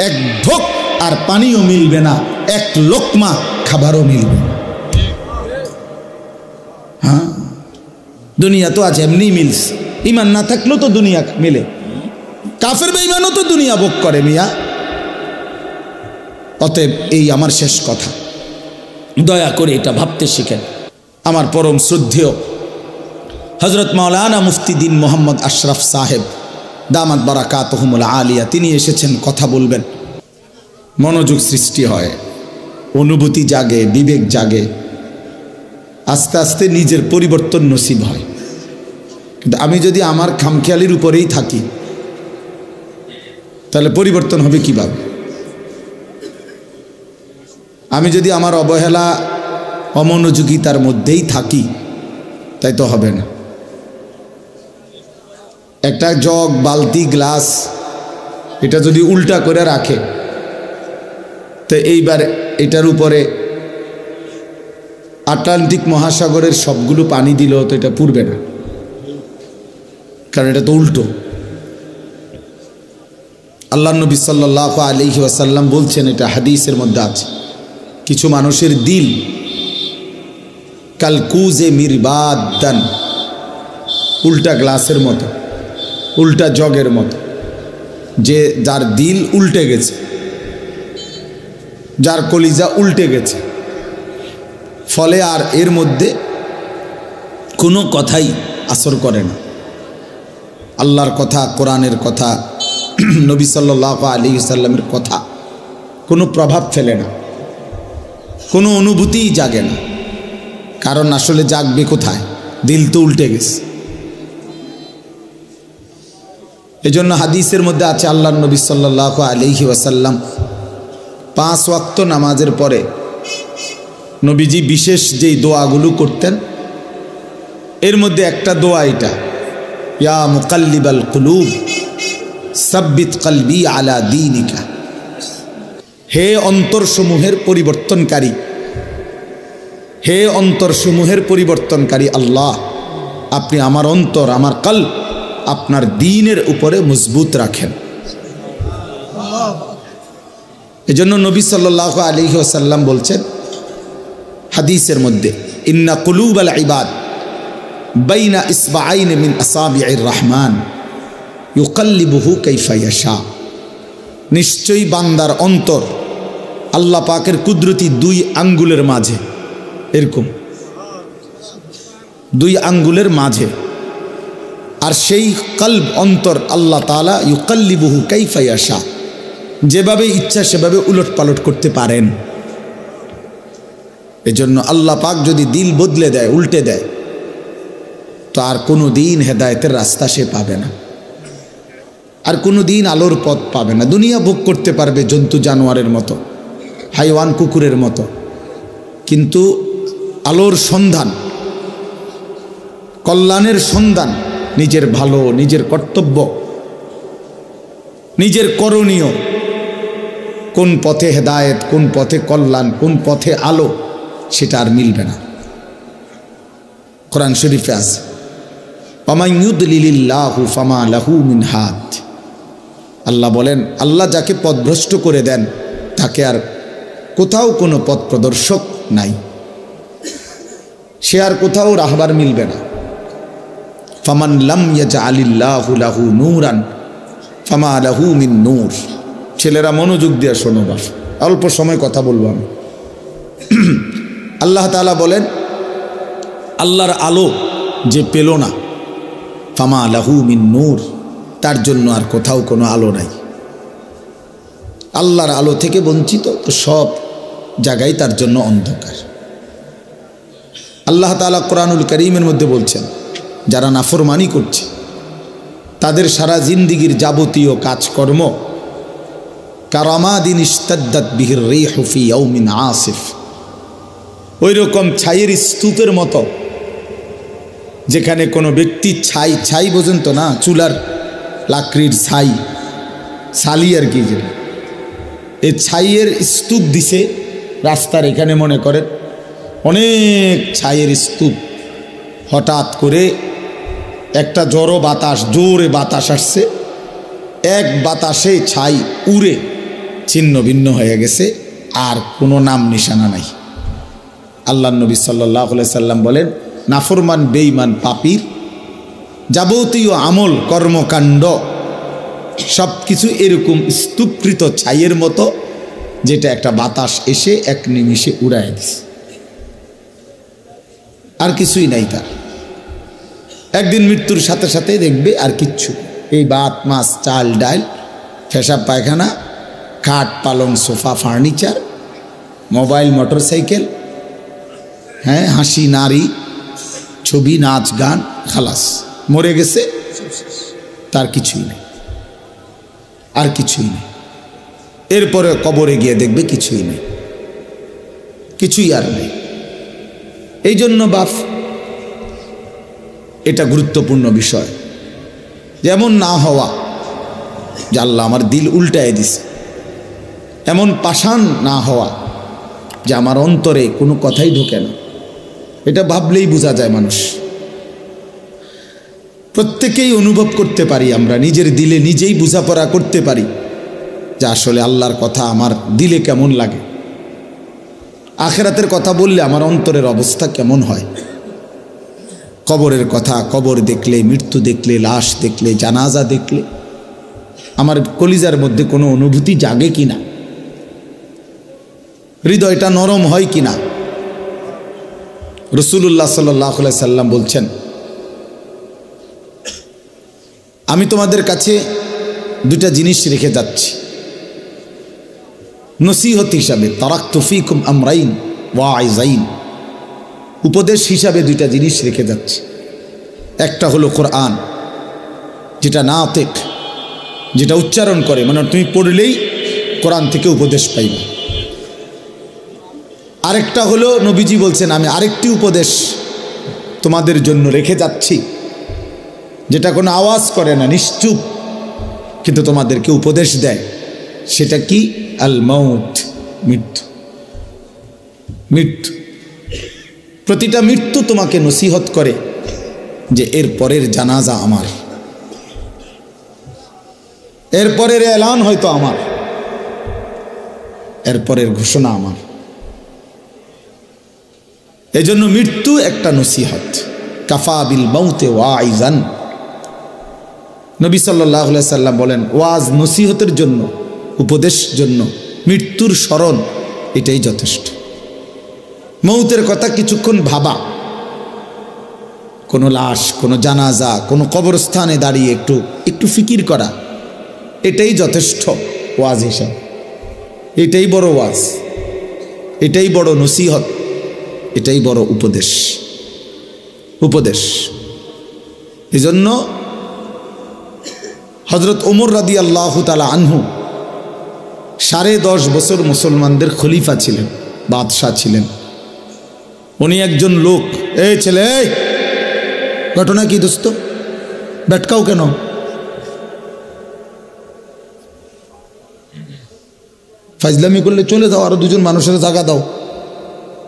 এক ঢোক আর পানিও মিলবে না, এক লোকমা খাবারও মিলবে না। হ্যাঁ, দুনিয়া তো আজ এমনি মিলছে, ইমান না থাকলেও তো দুনিয়া মিলে। কাফের বেঈমানও তো দুনিয়া ভোগ করে মিয়া। অতএব এই আমার শেষ কথা, দয়া করে এটা ভাবতে শিখেন। আমার পরম শ্রদ্ধেয় হজরত মাওলানা মুফতি দিন মোহাম্মদ আশরাফ সাহেব দামাত বারাকাতুহুমুল আলিয়া, তিনি এসেছেন, কথা বলবেন। মনোযোগ সৃষ্টি হয়, অনুভূতি জাগে, বিবেক জাগে, আস্তে আস্তে নিজের পরিবর্তন নসিব হয়। কিন্তু আমি যদি আমার খামখেয়ালির উপরেই থাকি, তাহলে পরিবর্তন হবে কিভাবে? আমি যদি আমার অবহেলা, অমনোযোগিতার মধ্যেই থাকি, তাই তো হবে না। একটা জগ, বালতি, গ্লাস, এটা যদি উল্টা করে রাখে, তো এইবার এটার উপরে আটলান্টিক মহাসাগরের সবগুলো পানি দিলেও তো এটা পুড়বে না, কারণ এটা তো উল্টো। আল্লাহ নবী সাল্লাল্লাহু আলাইহি ওয়াসাল্লাম বলছেন, এটা হাদিসের মধ্যে আছে, কিছু মানুষের দিল কালকুজে মিরবাদান, উল্টা গ্লাসের মতো, উল্টা জগের মতো, যে যার দিল উল্টে গেছে, যার কলিজা উল্টে গেছে, ফলে আর এর মধ্যে কোনো কথাই আসর করে না। আল্লাহর কথা, কোরআনের কথা, নবী সাল্লাল্লাহু আলাইহি ওয়াসাল্লামের কথা কোনো প্রভাব ফেলে না, কোনো অনুভূতিই জাগে না। কারণ আসলে জাগবে কোথায়? দিল তো উল্টে গেছে। এজন্য হাদিসের মধ্যে আছে, আল্লাহর নবী সাল্লাল্লাহু আলাইহি ওয়াসাল্লাম 5 ওয়াক্ত নামাজের পরে নবীজি বিশেষ যেই দোয়াগুলো করতেন, এর মধ্যে একটা দোয়া এটা, ইয়া মুকাল্লিবাল কুলুব সাব্বিত কলবি আলা দীনিকা, হে অন্তরসমূহের পরিবর্তনকারী, হে অন্তরসমূহের পরিবর্তনকারী আল্লাহ, আপনি আমার অন্তর, আমার কলব আপনার দ্বীনের উপরে মজবুত রাখেন। এজন্য নবী সাল্লাল্লাহু আলাইহি ওয়াসাল্লাম বলছেন হাদিসের মধ্যে, ইন্না কুলুবাল ইবাদ বাইনা ইসবাআইন মিন আসাবি'ir রহমান ইউকাল্লিবুহু কাইফা ইয়াশা, নিশ্চয়ই বান্দার অন্তর আল্লাহ পাকের কুদরতি 2 আঙ্গুলের মাঝে, এরকম 2 আঙ্গুলের মাঝে, আর সেই কলব, অন্তর আল্লাহ তাআলা ইউকাল্লিবুহু কাইফা ইয়াশা, যেভাবে ইচ্ছা সেভাবে উলট পালট করতে পারেন। এজন্য আল্লাহ পাক যদি দিল বদলে দেয়, উল্টে দেয়, তো আর কোনো দিন হেদায়েতের রাস্তা সে পাবে না, আর কোনো দিন আলোর পথ পাবে না। দুনিয়া ভোগ করতে পারবে জন্তু জানোয়ারের মতো, হাইওয়ান কুকুরের মতো, কিন্তু আলোর সন্ধান, কল্যাণের সন্ধান, নিজের ভালো, নিজের কর্তব্য, নিজের করণীয়, কোন পথে হেদায়েত, কোন পথে কল্যাণ, কোন পথে আলো, সেটা আর মিলবে না। কোরআন শরীফে আছে, ওয়ামান ইউদলিলিল্লাহু ফামা লাহু মিন হাদ, আল্লাহ বলেন, আল্লাহ যাকে পথভ্রষ্ট করে দেন তাকে আর কোথাও কোনো পথ প্রদর্শক নাই, সে আর কোথাও রাহবার মিলবে না। ফামান লাম ইয়াজআলিল্লাহু লাহু নূরান ফামা লাহু মিন নূর। ছেলেরা মনোযোগ দিয়ে শোনো, বাপ অল্প সময় কথা বলবো আমি। আল্লাহ তাআলা বলেন, আল্লাহর আলো যে পেল না, ফামা লাহু মিন নূর, তার জন্য আর কোথাও কোনো আলো নাই। আল্লাহর আলো থেকে বঞ্চিত তো সব জায়গায় তার জন্য অন্ধকার। আল্লাহ তাআলা কোরআনুল কারীমের মধ্যে বলছেন, যারা নাফরমানি করছে তাদের সারা জিন্দিগির যাবতীয় কাজকর্ম কারামাদিন ইশতাদ্দাত বিহির রিহু ফি ইয়াউমিন আসিফ, ওই রকম ছাইয়ের স্তূপের মতো, যেখানে কোনো ব্যক্তি ছাই বোঝেন তো না, চুলার লাকড়ির ছালি আর কি, যেটা এই ছাইয়ের স্তূপ দিছে রাস্তার এখানে, মনে করেন অনেক ছাইয়ের স্তূপ, হঠাৎ করে একটা জোরে বাতাস আসছে, এক বাতাসে ছাই উড়ে ছিন্ন ভিন্ন হয়ে গেছে, আর কোনো নাম নিশানা নাই। আল্লাহ নবী সাল্লাল্লাহু আলাইহি সাল্লাম বলেন, নাফরমান বেঈমান পাপীর যাবতীয় আমল কর্মকাণ্ড সব কিছু এরকম স্তূপকৃত ছাইয়ের মতো, যেটা একটা বাতাস এসে এক নিমিষে উড়ায় দিছে, আর কিছুই নাই তার। একদিন মৃত্যুর সাথে সাথে দেখবে আর কিচ্ছু, এই ভাত মাছ চাল ডাল পেশাব পায়খানা, খাট পালং সোফা ফার্নিচার, মোবাইল মোটরসাইকেল, হ্যাঁ হাসি নারী ছবি নাচ গান, খালাস মরে গেছে, তার কিছুই নেই, আর কিছুই নেই। এরপরে কবরে গিয়ে দেখবে কিছুই নেই, কিছুই আর নেই। এই জন্য বাপ এটা গুরুত্বপূর্ণ বিষয়, যেমন না হওয়া যে আল্লাহ আমার দিল উল্টায় দিছে, এমন পাষাণ না হওয়া যে আমার অন্তরে কোনো কথাই ঢোকে না। এটা ভাবলেই বোঝা যায় মানুষ, প্রত্যেকেই অনুভব করতে পারি, আমরা নিজের দিলে নিজেই বোঝাপড়া করতে পারি যে আসলে আল্লাহর কথা আমার দিলে কেমন লাগে, আখিরাতের কথা বললে আমার অন্তরের অবস্থা কেমন হয়। কবরের কথা, কবর দেখলে, মৃত্যু দেখলে, লাশ দেখলে, জানাজা দেখলে আমার কলিজার মধ্যে কোনো অনুভূতি জাগে কিনা, হৃদয়টা নরম হয় কিনা। রাসূলুল্লাহ সাল্লাল্লাহু আলাইহি সাল্লাম বলছেন, আমি তোমাদের কাছে দুটা জিনিস রেখে যাচ্ছি নসিহত হিসাবে, তারাকতু ফীকুম আমরাইন ওয়াইজাইন, উপদেশ হিসাবে দুইটা জিনিস রেখে যাচ্ছে। একটা হলো কোরআন, যেটা নাতিক, যেটা উচ্চারণ করে, মানে তুমি পড়লেই কোরআন থেকে উপদেশ পাইবে। আরেকটা হলো নবীজি বলছেন, আমি আরেকটি উপদেশ তোমাদের জন্য রেখে যাচ্ছি, যেটা কোনো আওয়াজ করে না, নিশ্চুপ, কিন্তু তোমাদেরকে উপদেশ দেয়। সেটা কি? আল মাউত, মৃত্যু। মৃত্যু, প্রতিটা মৃত্যু তোমাকে নসিহত করে যে এর পরের জানাজা আমার, এর পরের এলান হয়তো আমার, এর পরের ঘোষণা আমার। এজন্য মৃত্যু একটা নসিহত। কাফা বিল মাউতে ওয়াইজান, নবী সাল্লাল্লাহু আলাইহি সাল্লাম বলেন, ওয়াজ নসিহতের জন্য, উপদেশ জন্য মৃত্যুর স্মরণ এটাই যথেষ্ট। মৌতের কথা কিছুক্ষণ ভাবা, কোনো লাশ, কোনো জানাজা, কোনো কবরস্থানে দাঁড়িয়ে একটু ফিকির করা, এটাই যথেষ্ট ওয়াজ হিসাবে। এটাই বড় ওয়াজ, এটাই বড় নসিহত, এটাই বড় উপদেশ। এজন্য হযরত ওমর রাদিয়াল্লাহু তাআলা আনহু 10.5 বছর মুসলমানদের খলিফা ছিলেন, বাদশাহ ছিলেন। উনি একজন লোক, এই ছেলে, ঘটনা কি দোস্ত, বেটকাও কেন? ফাজলামি করলে চলে যাও, আরো দুজন মানুষের জায়গা দাও,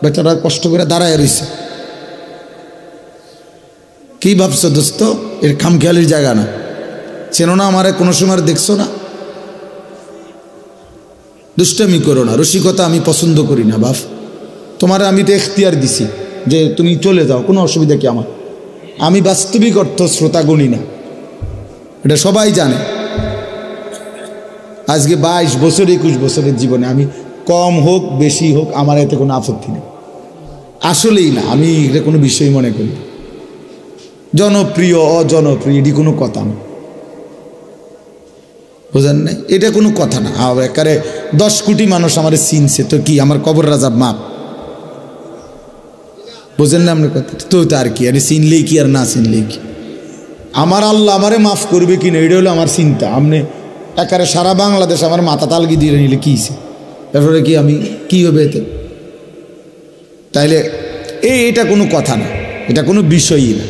বেচারা কষ্ট করে দাঁড়ায় রয়েছে। কি ভাবছো দোস্ত? এর খামখেয়ালির জায়গা না, চেনো না আমারে, কোনো সময় দেখছো না? দুষ্টামি করো না, রসিকতা আমি পছন্দ করি না বাপ। তোমার আমি তো এখতিয়ার দিছি যে তুমি চলে যাও, কোনো অসুবিধা কি আমার? আমি বাস্তবিক অর্থ শ্রোতা গুণী না, এটা সবাই জানে। আজকে 22 বছর 21 বছরের জীবনে আমি কম হোক বেশি হোক আমার এতে কোনো আপত্তি নেই, আসলেই না, আমি এটা কোনো বিষয় মনে করি না। জনপ্রিয় অজনপ্রিয় এটি কোনো কথা না, বুঝেন নাই? এটা কোনো কথা না। একারে 10 কোটি মানুষ আমার চিনছে, তো কি আমার কবর রাজাব মাপ? বুঝেন না আপনার কথা? তো আর কি, আরে চিনলেই কি আর না চিনলেই কি? আমার আল্লাহ আমারে মাফ করবে কিনা এটা হলো আমার চিন্তা। আপনি একারে সারা বাংলাদেশ আমার মাথা তালগি দিয়ে নিলে কি তারপরে কি আমি কি হবে এতে? তাইলে এটা কোনো কথা না, এটা কোনো বিষয়ই না,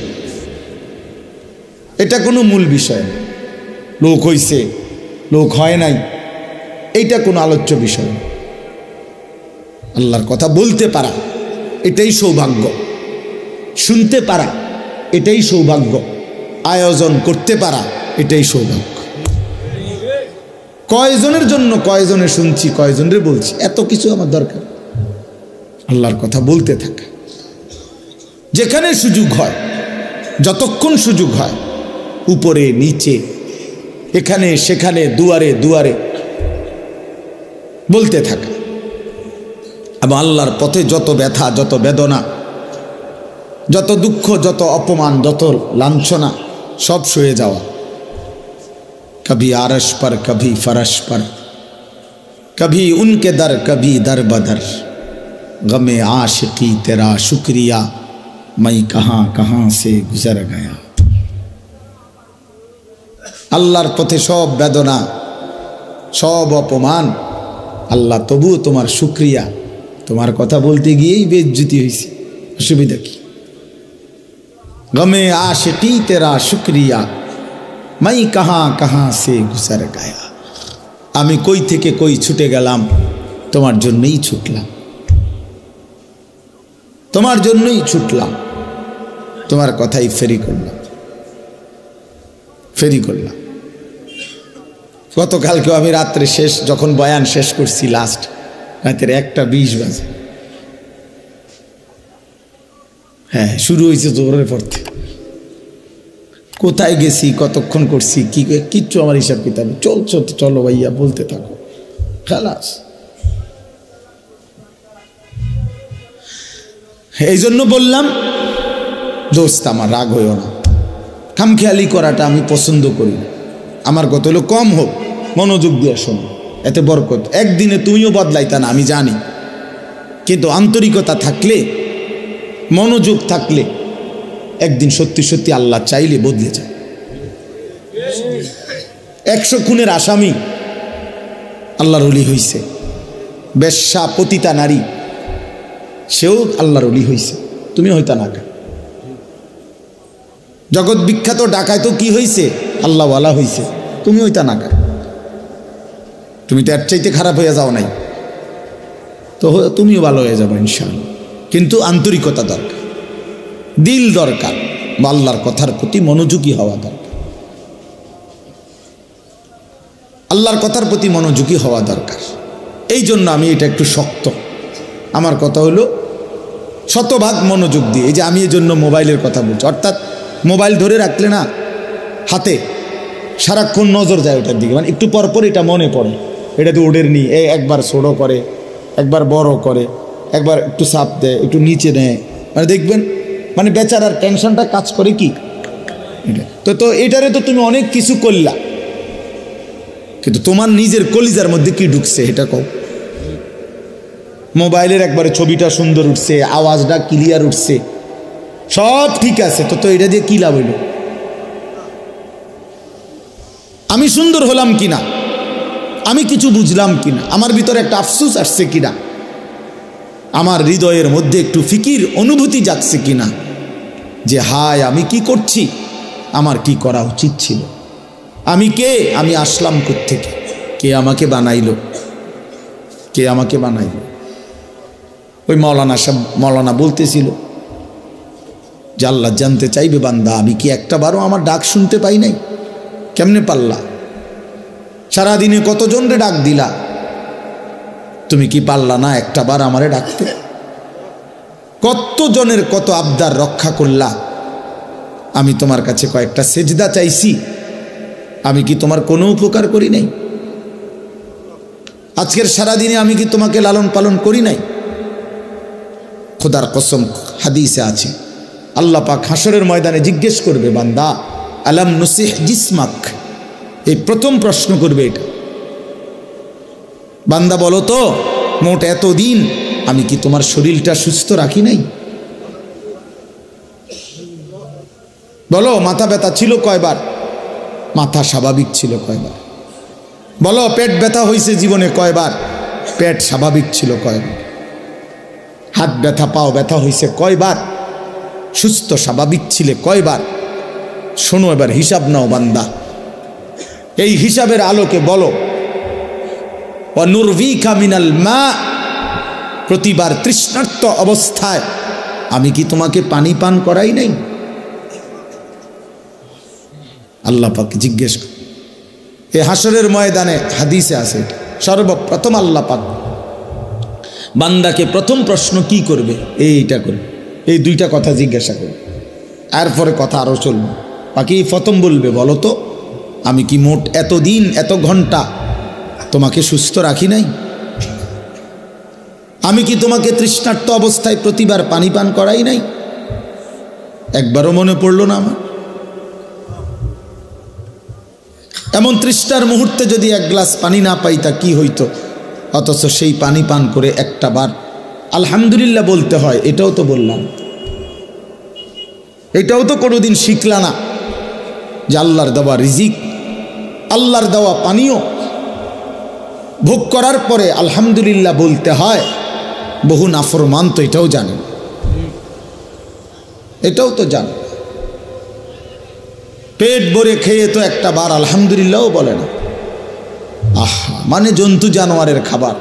এটা কোনো মূল বিষয় না। লোক হইছে লোক হয় নাই এইটা কোনো আলোচ্য বিষয় না। আল্লাহর কথা বলতে পারা এটাই সৌভাগ্য, শুনতে পারা এটাই সৌভাগ্য, আয়োজন করতে পারা এটাই সৌভাগ্য। কয়জনের জন্য কয়জনে শুনছি, কয়জনের বলছি, এত কিছু আমার দরকার। আল্লাহর কথা বলতে থাকা, যেখানে সুযোগ হয়, যতক্ষণ সুযোগ হয়, উপরে নিচে এখানে সেখানে দুয়ারে দুয়ারে বলতে থাকা। এবং আল্লাহর পথে যত ব্যথা, যত বেদনা, যত দুঃখ, যত অপমান, যত লাঞ্ছনা সব সয়ে যাওয়া। कभी आरश पर कभी फरश पर, कभी उनके दर कभी दर बदर, गमे आशिकी तेरा शुक्रिया, मैं कहाँ कहाँ से गुजर गया। আল্লাহর পথে সব বেদনা, সব অপমান, আল্লাহ তবুও তোমার শুকরিয়া, তোমার কথা বলতে গিয়েই বেইজ্জতি হয়েছে, অসুবিধা কি? গমে আশিকি তেরা শুকরিয়া, মাই কাহা কাহা সে গুজর গায়া। আমি কই থেকে কই ছুটে গেলাম, তোমার জন্যই ছুটলাম, তোমার জন্যই ছুটলাম, তোমার কথাই ফেরি করলাম। গতকালকেও আমি রাত্রে শেষ যখন বয়ান শেষ করছি, লাস্ট রাতের 1:20 বাজে, হ্যাঁ শুরু হয়েছে জোরের পড়তে। কোথায় গেছি, কতক্ষণ করছি, কি কিচ্ছু আমার হিসাব কিতাব চলছো। চলো ভাইয়া বলতে থাকো, খালাস। এই জন্য বললাম দোস্ত আমার রাগ হইও না, খামখেয়ালি করাটা আমি পছন্দ করি না। আমার কথা হলো কম হোক, মনোযোগ দিয়ে শোনো, এতে বরকত। একদিনে তুমিও বদলাইতা না আমি জানি, কিন্তু আন্তরিকতা থাকলে, মনোযোগ থাকলে একদিন সত্যি সত্যি আল্লাহ চাইলে বদলে যায়। 100 খুনের আসামি আল্লাহর ওলি হইছে, বেশ্যা পতিতা নারী সেও আল্লাহর ওলি হইছে, তুমি হইতা না কেন? জগৎ বিখ্যাত ডাকায় তো কি হইছে, আল্লাহওয়ালা হইছে, তুমি হইতা না কেন? তুমি তো এর চাইতে খারাপ হয়ে যাও নাই, তো তুমিও ভালো হয়ে যাবে ইনশাআল্লাহ। কিন্তু আন্তরিকতা দরকার, দিল দরকার, বা আল্লাহর কথার প্রতি মনোযোগী হওয়া দরকার, আল্লাহর কথার প্রতি মনোযোগী হওয়া দরকার। এই জন্য আমি এটা একটু শক্ত। আমার কথা হলো শতভাগ মনোযোগ দিয়ে, এই যে আমি এই জন্য মোবাইলের কথা বলছি, অর্থাৎ মোবাইল ধরে রাখলে না হাতে সারাক্ষণ নজর যায় ওটার দিকে, মানে একটু পরপর এটা মনে পড়ে, এটা তো ওডের নি, একবার ছোটো করে, একবার বড় করে, একবার একটু চাপ দেয়, একটু নিচে নেয়, মানে দেখবেন মানে বেচারার টেনশনটা কাজ করে কি তো এটারে তো তুমি অনেক কিছু করলা, কিন্তু তোমার নিজের কলিজার মধ্যে কি ঢুকছে এটা কও। মোবাইলের একবারে ছবিটা সুন্দর উঠছে, আওয়াজটা ক্লিয়ার উঠছে, সব ঠিক আছে, তো এটা দিয়ে কি লাভ হইল? আমি সুন্দর হলাম কিনা, আমি কিছু বুঝলাম কিনা, আমার ভিতরে একটা আফসোস আসছে কিনা, আমার হৃদয়ের মধ্যে একটু ফিকির অনুভূতি জাগছে কিনা, যে হায় আমি কি করছি, আমার কি করা উচিত ছিল, আমি কে, আমি আসলাম কোত্থেকে, কে আমাকে বানাইলো, কে আমাকে বানাইলো। ওই মৌলানা বলতেছিল যে আল্লাহ জানতে চাইবে বান্দা আমি কি একটা বারও আমার ডাক শুনতে পাই নাই? কেমনে পারলা? সারাদিনে কতজনরে ডাক দিলা, তুমি কি পারলা না একটা বার আমারে ডাকতে? কত জনের কত আবদার রক্ষা করলা, আমি তোমার কাছে কয়েকটা সেজদা চাইছি, আমি কি তোমার কোনো উপকার করি নাই? আজকের সারাদিনে আমি কি তোমাকে লালন পালন করি নাই? খোদার কসম হাদিসে আছে, আল্লাহ পাক হাসরের ময়দানে জিজ্ঞেস করবে, বান্দা আলাম নুসিহ জিসমাক, এই প্রথম প্রশ্ন করবে এটা। বান্দা বলো তো, মোট এতদিন আমি কি তোমার শরীরটা সুস্থ রাখি নাই? বলো, মাথা ব্যথা ছিল কয়বার? মাথা স্বাভাবিক ছিল কয়বার? বলো, পেট ব্যথা হয়েছে জীবনে কয়বার? পেট স্বাভাবিক ছিল কয়বার? হাত ব্যথা পাও ব্যথা হয়েছে কয়বার? সুস্থ স্বাভাবিক ছিলে কয়বার? শোনো এবার হিসাব নাও বান্দা, এই হিসাবের আলোকে বলো, ওয়ানুরভিকা মিনাল মা, প্রতিবার তৃষ্ণার্ত অবস্থায় আমি কি তোমাকে পানি পান করাই নাই? আল্লাহ পাক জিজ্ঞেস করে, এই হাসরের ময়দানে হাদিসে আছে, সর্বপ্রথম আল্লাহ পাক বান্দাকে প্রথম প্রশ্ন কি করবে? এইটা করবে, এই দুইটা কথা জিজ্ঞাসা করবে, এরপরে কথা আরো চলবে। বাকি প্রথম বলবে, বলো তো আমি কি মোট এতদিন এত ঘন্টা তোমাকে সুস্থ রাখি নাই? আমি কি তোমাকে তৃষ্ণার্ত অবস্থায় প্রতিবার পানি পান করাই নাই? একবারও মনে পড়লো না আমার? এমন তৃষ্ণার মুহূর্তে যদি এক গ্লাস পানি না পাই তা কি হইতো? অথচ সেই পানি পান করে একটা বার আলহামদুলিল্লাহ বলতে হয়, এটাও তো বললাম, এটাও তো কোনোদিন শিখলা না যে আল্লাহর দেওয়া রিজিক, আল্লাহর দেওয়া পানীয় ভোগ করার পরে আলহামদুলিল্লাহ বলতে হয়। বহু নাফরমান তো এটাও জানেন, এটাও তো জানেন। পেট ভরে খেয়ে তো একটা বার আলহামদুলিল্লাহও বলে না। আহা, মানে জন্তু জানোয়ারের খাবার,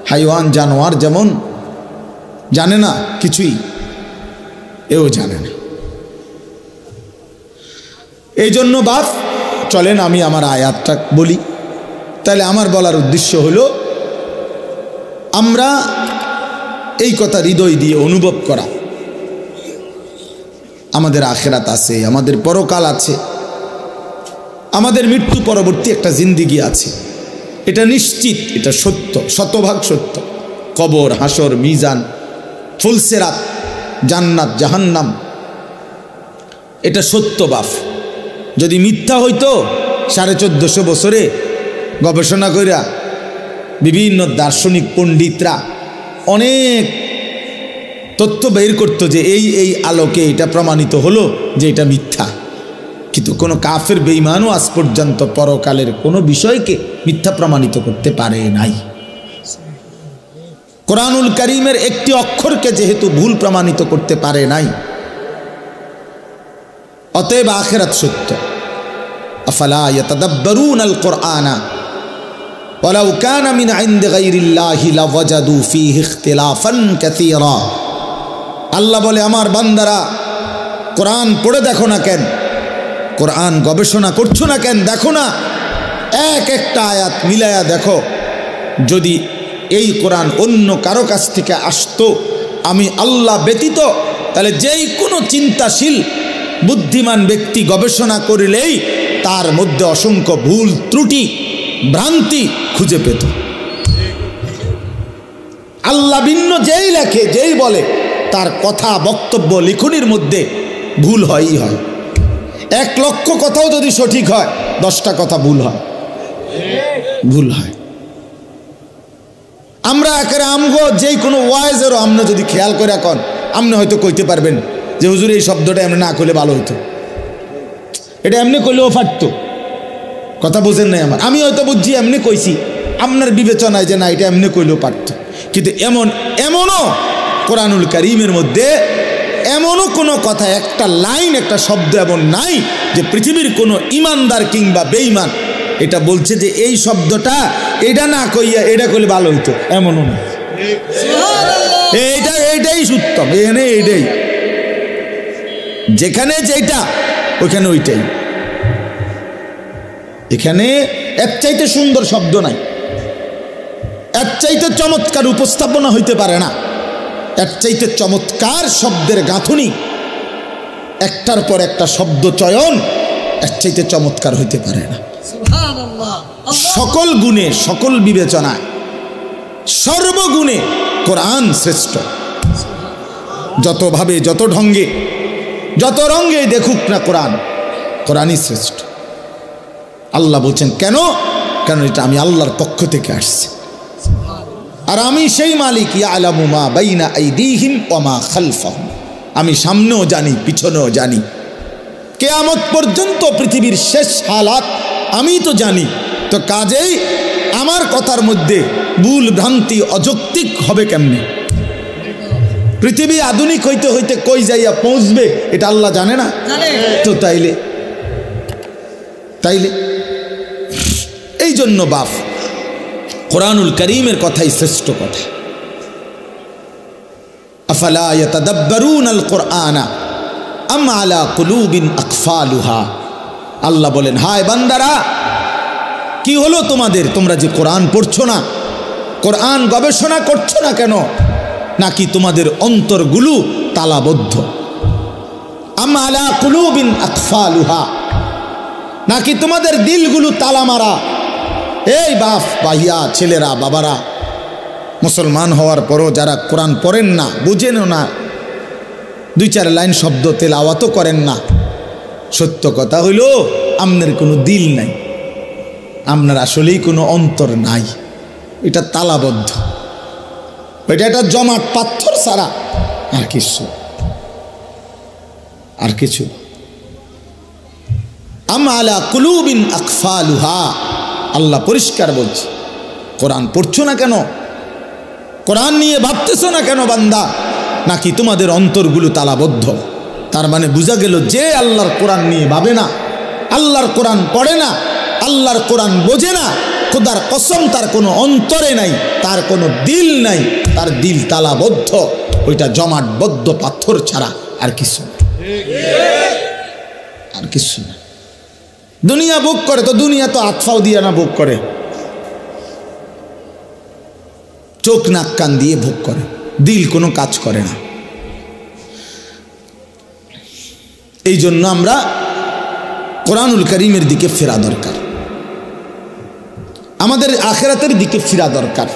হাইওয়ান জানোয়ার যেমন জানে না কিছুই, এও জানে না। এই জন্য বাপ চলেন আমি আমার আয়াতটা বলি। তাহলে আমার বলার উদ্দেশ্য হলো, আমরা এই কথা হৃদয় দিয়ে অনুভব করা, আমাদের আখিরাত আছে, আমাদের পরকাল আছে, আমাদের মৃত্যু পরবর্তী একটা জিন্দিগি আছে, এটা নিশ্চিত, এটা সত্য, শতভাগ সত্য। কবর, হাসর, মিজান, ফুলসেরাত, জান্নাত, জাহান্নাম, এটা সত্য বাপ। যদি মিথ্যা হইতো 1450 বছরে গবেষণা কইরা বিভিন্ন দার্শনিক পণ্ডিতরা অনেক তথ্য বের করতো যে এই আলোকে এটা প্রমাণিত হলো যে এটা মিথ্যা। কিন্তু কোনো কাফের বেঈমানও আজ পর্যন্ত পরকালের কোনো বিষয়কে মিথ্যা প্রমাণিত করতে পারে নাই। কোরআনুল কারীমের একটি অক্ষরকে যেহেতু ভুল প্রমাণিত করতে পারে নাই, অতএব আখিরাত সত্য। আফালা ইয়াতাদাব্বারুনাল কুরআনা ওয়ালাউ কানা মিন ইনদি গায়রিল্লাহি লাওয়াজাদু ফীহি ইখতিলাফান কাসীরা। আল্লাহ বলে, আমার বান্দারা কোরআন পড়ে দেখো না কেন, কোরআন গবেষণা করছো না কেন, দেখো না এক একটা আয়াত মিলায়া দেখো। যদি এই কোরআন অন্য কারো কাছ থেকে আসতো আমি আল্লাহ ব্যতীত, তাহলে যেই কোনো চিন্তাশীল বুদ্ধিমান ব্যক্তি গবেষণা করলেই তার মধ্যে অসংখ্য ভুল ত্রুটি ভ্রান্তি খুঁজে পেত। আল্লাহ ভিন্ন যেই লেখে, যেই বলে, তার কথা বক্তব্য লিখনির মধ্যে ভুল হয়ই হয়। 1 লক্ষ কথাও যদি সঠিক হয়, 10টা কথা ভুল হয়, ভুল হয়। আমরা একেবারে আমগো যেই কোনো ওয়াইজেরও আমনে যদি খেয়াল করে এখন আপনি হয়তো কইতে পারবেন যে হুজুর এই শব্দটা এমনি না করলে ভালো হইতো, এটা এমনি করলেও পারতো। কথা বুঝেন নাই আমার? আমি হয়তো বুঝছি এমনি কইছি, আপনার বিবেচনায় যে না এটা এমনি করলেও পারতো। কিন্তু এমনও কোরআনুল কারীমের মধ্যে এমনও কোনো কথা, একটা লাইন, একটা শব্দ এমন নাই যে পৃথিবীর কোনো ইমানদার কিংবা বেঈমান এটা বলছে যে এই শব্দটা এটা না কইয়া এটা করলে ভালো হইতো, এমনও না। এইটাই সত্যম, এখানে এইটাই, যেখানে যেটা ওইখানে ওইটাই। এখানে এর চাইতে সুন্দর শব্দ নাই, এর চাইতে চমৎকার উপস্থাপনা হইতে পারে না, এর চাইতে চমৎকার শব্দের গাঁথুনি একটার পর একটা শব্দ চয়ন এর চাইতে চমৎকার হইতে পারে না। সকল গুণে, সকল বিবেচনায়, সর্বগুণে কোরআন শ্রেষ্ঠ। যতভাবে, যত ঢঙ্গে, যত রঙ্গে দেখুক না কোরআন, কোরআনই শ্রেষ্ঠ। আল্লাহ বলছেন কেন? কারণ এটা আমি আল্লাহর পক্ষ থেকে আসছে, আর আমি সেই মালিক, ইয়ালামু মা বাইনা আইদিহিম ওয়া মা খালফাহুম। আমি সামনেও জানি, পিছনেও জানি, কিয়ামত পর্যন্ত পৃথিবীর শেষ হালাত আমি তো জানি। তো কাজেই আমার কথার মধ্যে ভুল ভ্রান্তি অযৌক্তিক হবে কেমনে? পৃথিবী আধুনিক হইতে হইতে কই যাইয়া পৌঁছবে এটা আল্লাহ জানে না? তো তাইলে এই জন্য বাপ, কোরআনুল কারীমের কথাই শ্রেষ্ঠ কথা। আফালা ইয়াতাদাব্বারুনাল কুরআনা আম আলা কুলুবিন আকফালুহা। আল্লাহ বলেন, হায় বান্দারা, কি হলো তোমাদের? তোমরা যে কোরআন পড়ছো না, কোরআন গবেষণা করছো না কেন? নাকি তোমাদের অন্তরগুলো তালাবদ্ধ? আম আলা কুলুবিন আকফালুহা, নাকি তোমাদের দিলগুলো তালা মারা? এই বাপ, ভাইয়া, ছেলেরা, বাবারা, মুসলমান হওয়ার পরও যারা কোরআন পড়েন না, বুঝেনও না, 2-4 লাইন শব্দ তেলাওয়াতও করেন না, সত্য কথা হইল আপনার কোনো দিল নাই, আপনার আসলেই কোনো অন্তর নাই। এটা তালাবদ্ধ, এটা একটা জমাট পাথর ছাড়া আর কিছু। আম আলা কুলুবিন আকফালুহা, আল্লাহ পরিষ্কার বলছে। কোরআন পড়ছো না কেন? কোরআন নিয়ে ভাবতেছো না কেন বান্দা? নাকি তোমাদের অন্তরগুলো তালাবদ্ধ? তার মানে বোঝা গেল যে আল্লাহর কোরআন নিয়ে ভাবে না, আল্লাহর কোরআন পড়ে না, আল্লাহর কোরআন বোঝে না, খোদার কসম তার কোনো অন্তরে নাই, তার কোনো দিল নাই, তার দিল তালাবদ্ধ, ওইটা জমাটবদ্ধ পাথর ছাড়া আর কিছু না, আর কিছু না। দুনিয়া ভোগ করে তো দুনিয়া তো আতফাও দিয়ে না ভোগ করে, চোখ নাক কান দিয়ে ভোগ করে, দিল কোনো কাজ করে না। এই জন্য আমরা কোরআনুল কারীমের দিকে ফেরা দরকার, আমাদের আখিরাতের দিকে ফিরা দরকার,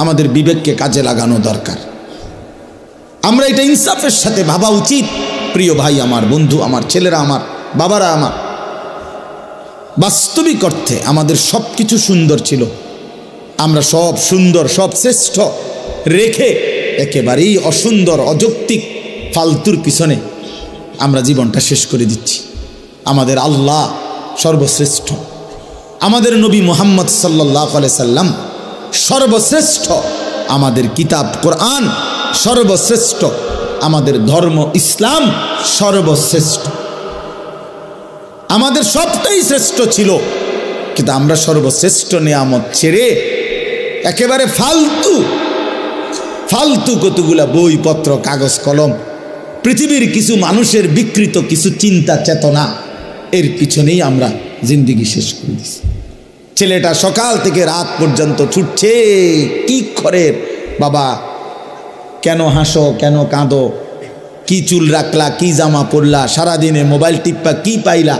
আমাদের বিবেককে কাজে লাগানো দরকার। আমরা এটা ইনসাফের সাথে ভাবা উচিত। প্রিয় ভাই আমার, বন্ধু আমার, ছেলেরা আমার, বাবারা আমার, বাস্তবিক অর্থে আমাদের সব কিছু সুন্দর ছিল, আমরা সব সুন্দর, সব শ্রেষ্ঠ রেখে একেবারেই অসুন্দর, অযৌক্তিক, ফালতুর পিছনে আমরা জীবনটা শেষ করে দিচ্ছি। আমাদের আল্লাহ সর্বশ্রেষ্ঠ, আমাদের নবী মুহাম্মদ সাল্লাল্লাহু আলাইহি সাল্লাম সর্বশ্রেষ্ঠ, আমাদের কিতাব কোরআন সর্বশ্রেষ্ঠ, আমাদের ধর্ম ইসলাম সর্বশ্রেষ্ঠ, আমাদের সবটাই শ্রেষ্ঠ ছিল। কিন্তু আমরা সর্বশ্রেষ্ঠ নিয়ামত ছেড়ে একেবারে ফালতু কতগুলা বইপত্র, কাগজ কলম, পৃথিবীর কিছু মানুষের বিকৃত কিছু চিন্তা চেতনা, এর পিছনেই আমরা জিন্দিগি শেষ করে দিছি। ছেলেটা সকাল থেকে রাত পর্যন্ত ছুটছে, কি করে বাবা, কেন হাসো, কেন কাঁদো, কি চুল রাখলা, কি জামা পরলা, সারাদিনে মোবাইল টিপ্পা কি পাইলা,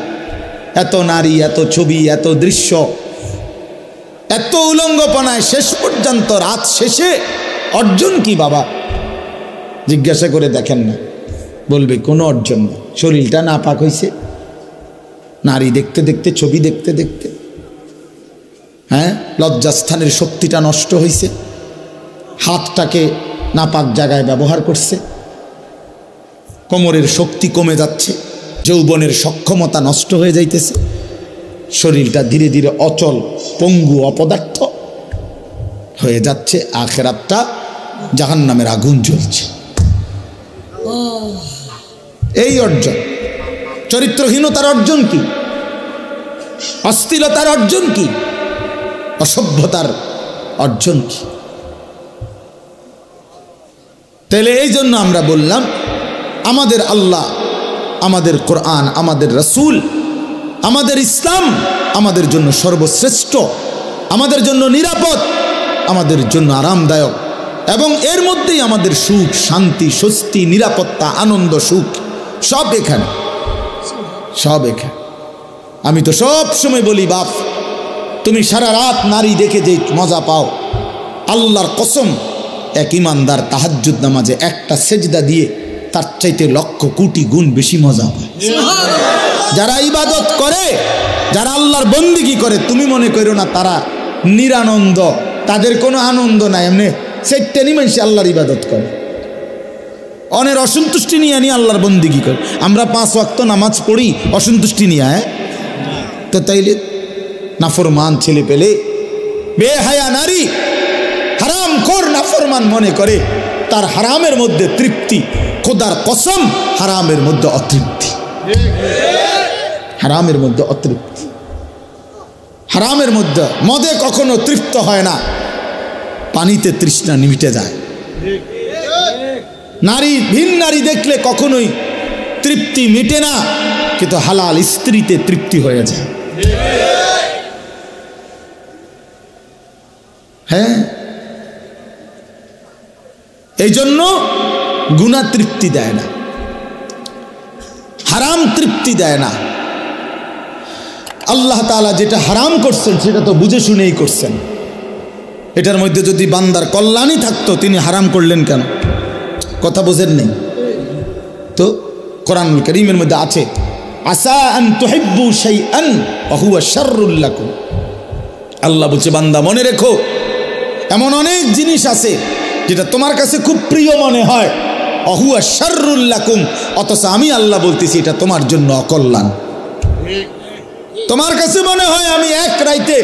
এত নারী, এত ছবি, এত দৃশ্য, এত উলঙ্গপনায় শেষ পর্যন্ত রাত শেষে অর্জন কি বাবা? জিজ্ঞাসা করে দেখেন না, বলবে কোনো অর্জন না। শরীরটা নাপাক হয়েছে, নারী দেখতে দেখতে, ছবি দেখতে দেখতে, হ্যাঁ, লজ্জাস্থানের শক্তিটা নষ্ট হয়েছে, হাতটাকে নাপাক জায়গায় ব্যবহার করছে, কোমরের শক্তি কমে যাচ্ছে, যৌবনের সক্ষমতা নষ্ট হয়ে যাইতেছে, শরীরটা ধীরে ধীরে অচল, পঙ্গু, অপদার্থ হয়ে যাচ্ছে, আখিরাতটা জাহান্নামের আগুন জ্বলছে। এই অর্জন, চরিত্রহীনতার অর্জন কি? অশ্লীলতার অর্জন কি? অসভ্যতার অর্জন কি? তাহলে এই জন্য আমরা বললাম, আমাদের আল্লাহ, আমাদের কোরআন, আমাদের রাসূল, আমাদের ইসলাম আমাদের জন্য সর্বশ্রেষ্ঠ, আমাদের জন্য নিরাপদ, আমাদের জন্য আরামদায়ক, এবং এর মধ্যেই আমাদের সুখ, শান্তি, স্বস্তি, নিরাপত্তা, আনন্দ, সুখ সব এখানে, সব এখানে। আমি তো সব সময় বলি, বাপ তুমি সারা রাত নারী দেখে যে মজা পাও, আল্লাহর কসম এক ইমানদার তাহাজ্জুদ নামাজে একটা সেজদা দিয়ে তার চাইতে লক্ষ কোটি গুণ বেশি মজা পায়। যারা ইবাদত করে, যারা আল্লাহর বন্দিগি করে, তুমি মনে করো না তারা নিরানন্দ, তাদের কোনো আনন্দ নাই। এমনি সেটানি মানুষ আল্লাহর ইবাদত করে, অনের অসন্তুষ্টি নিয়ে আল্লাহর বন্দিগি করে। আমরা 5 ওয়াক্ত নামাজ পড়ি অসন্তুষ্টি নিয়ে, তো তাইলে নাফরমান ছেলে পেলে, বেহায়া নারী, হারাম খোর নাফরমান মনে করে তার হারামের মধ্যে তৃপ্তি। খোদার কসম হারামের মধ্যে অতৃপ্তি, হারামের মধ্যে অতৃপ্তি। হারামের মধ্যে মদে কখনো তৃপ্ত হয় না, পানিতে তৃষ্ণা মিটে যায়। নারী, ভিন নারী দেখলে কখনোই তৃপ্তি মিটে না, কিন্তু হালাল স্ত্রীতে তৃপ্তি হয়ে যায়। হ্যাঁ, এই জন্য গুনাহ তৃপ্তি দেয় না, হারাম তৃপ্তি দেয় না। আল্লাহ তাআলা যেটা হারাম করছেন সেটা তো বুঝে শুনেই করছেন। এটার মধ্যে যদি বান্দার কল্যাণই থাকতো, তিনি হারাম করলেন কেন? কথা বোঝেন নেই তো? কোরআনুল কারীমের মধ্যে আছে, আসা আন তুহিব্বু শাইআন ওয়া হুয়া শাররুল লাকুম। আল্লাহ বলছে, বান্দা মনে রেখো, এমন অনেক জিনিস আছে যেটা তোমার কাছে খুব প্রিয় মনে হয়, ওয়া হুয়া শাররুল লাকুম, অথচ আমি আল্লাহ বলতেছি এটা তোমার জন্য অকল্যাণ। তোমার কাছে মনে হয় আমি এক রাইতে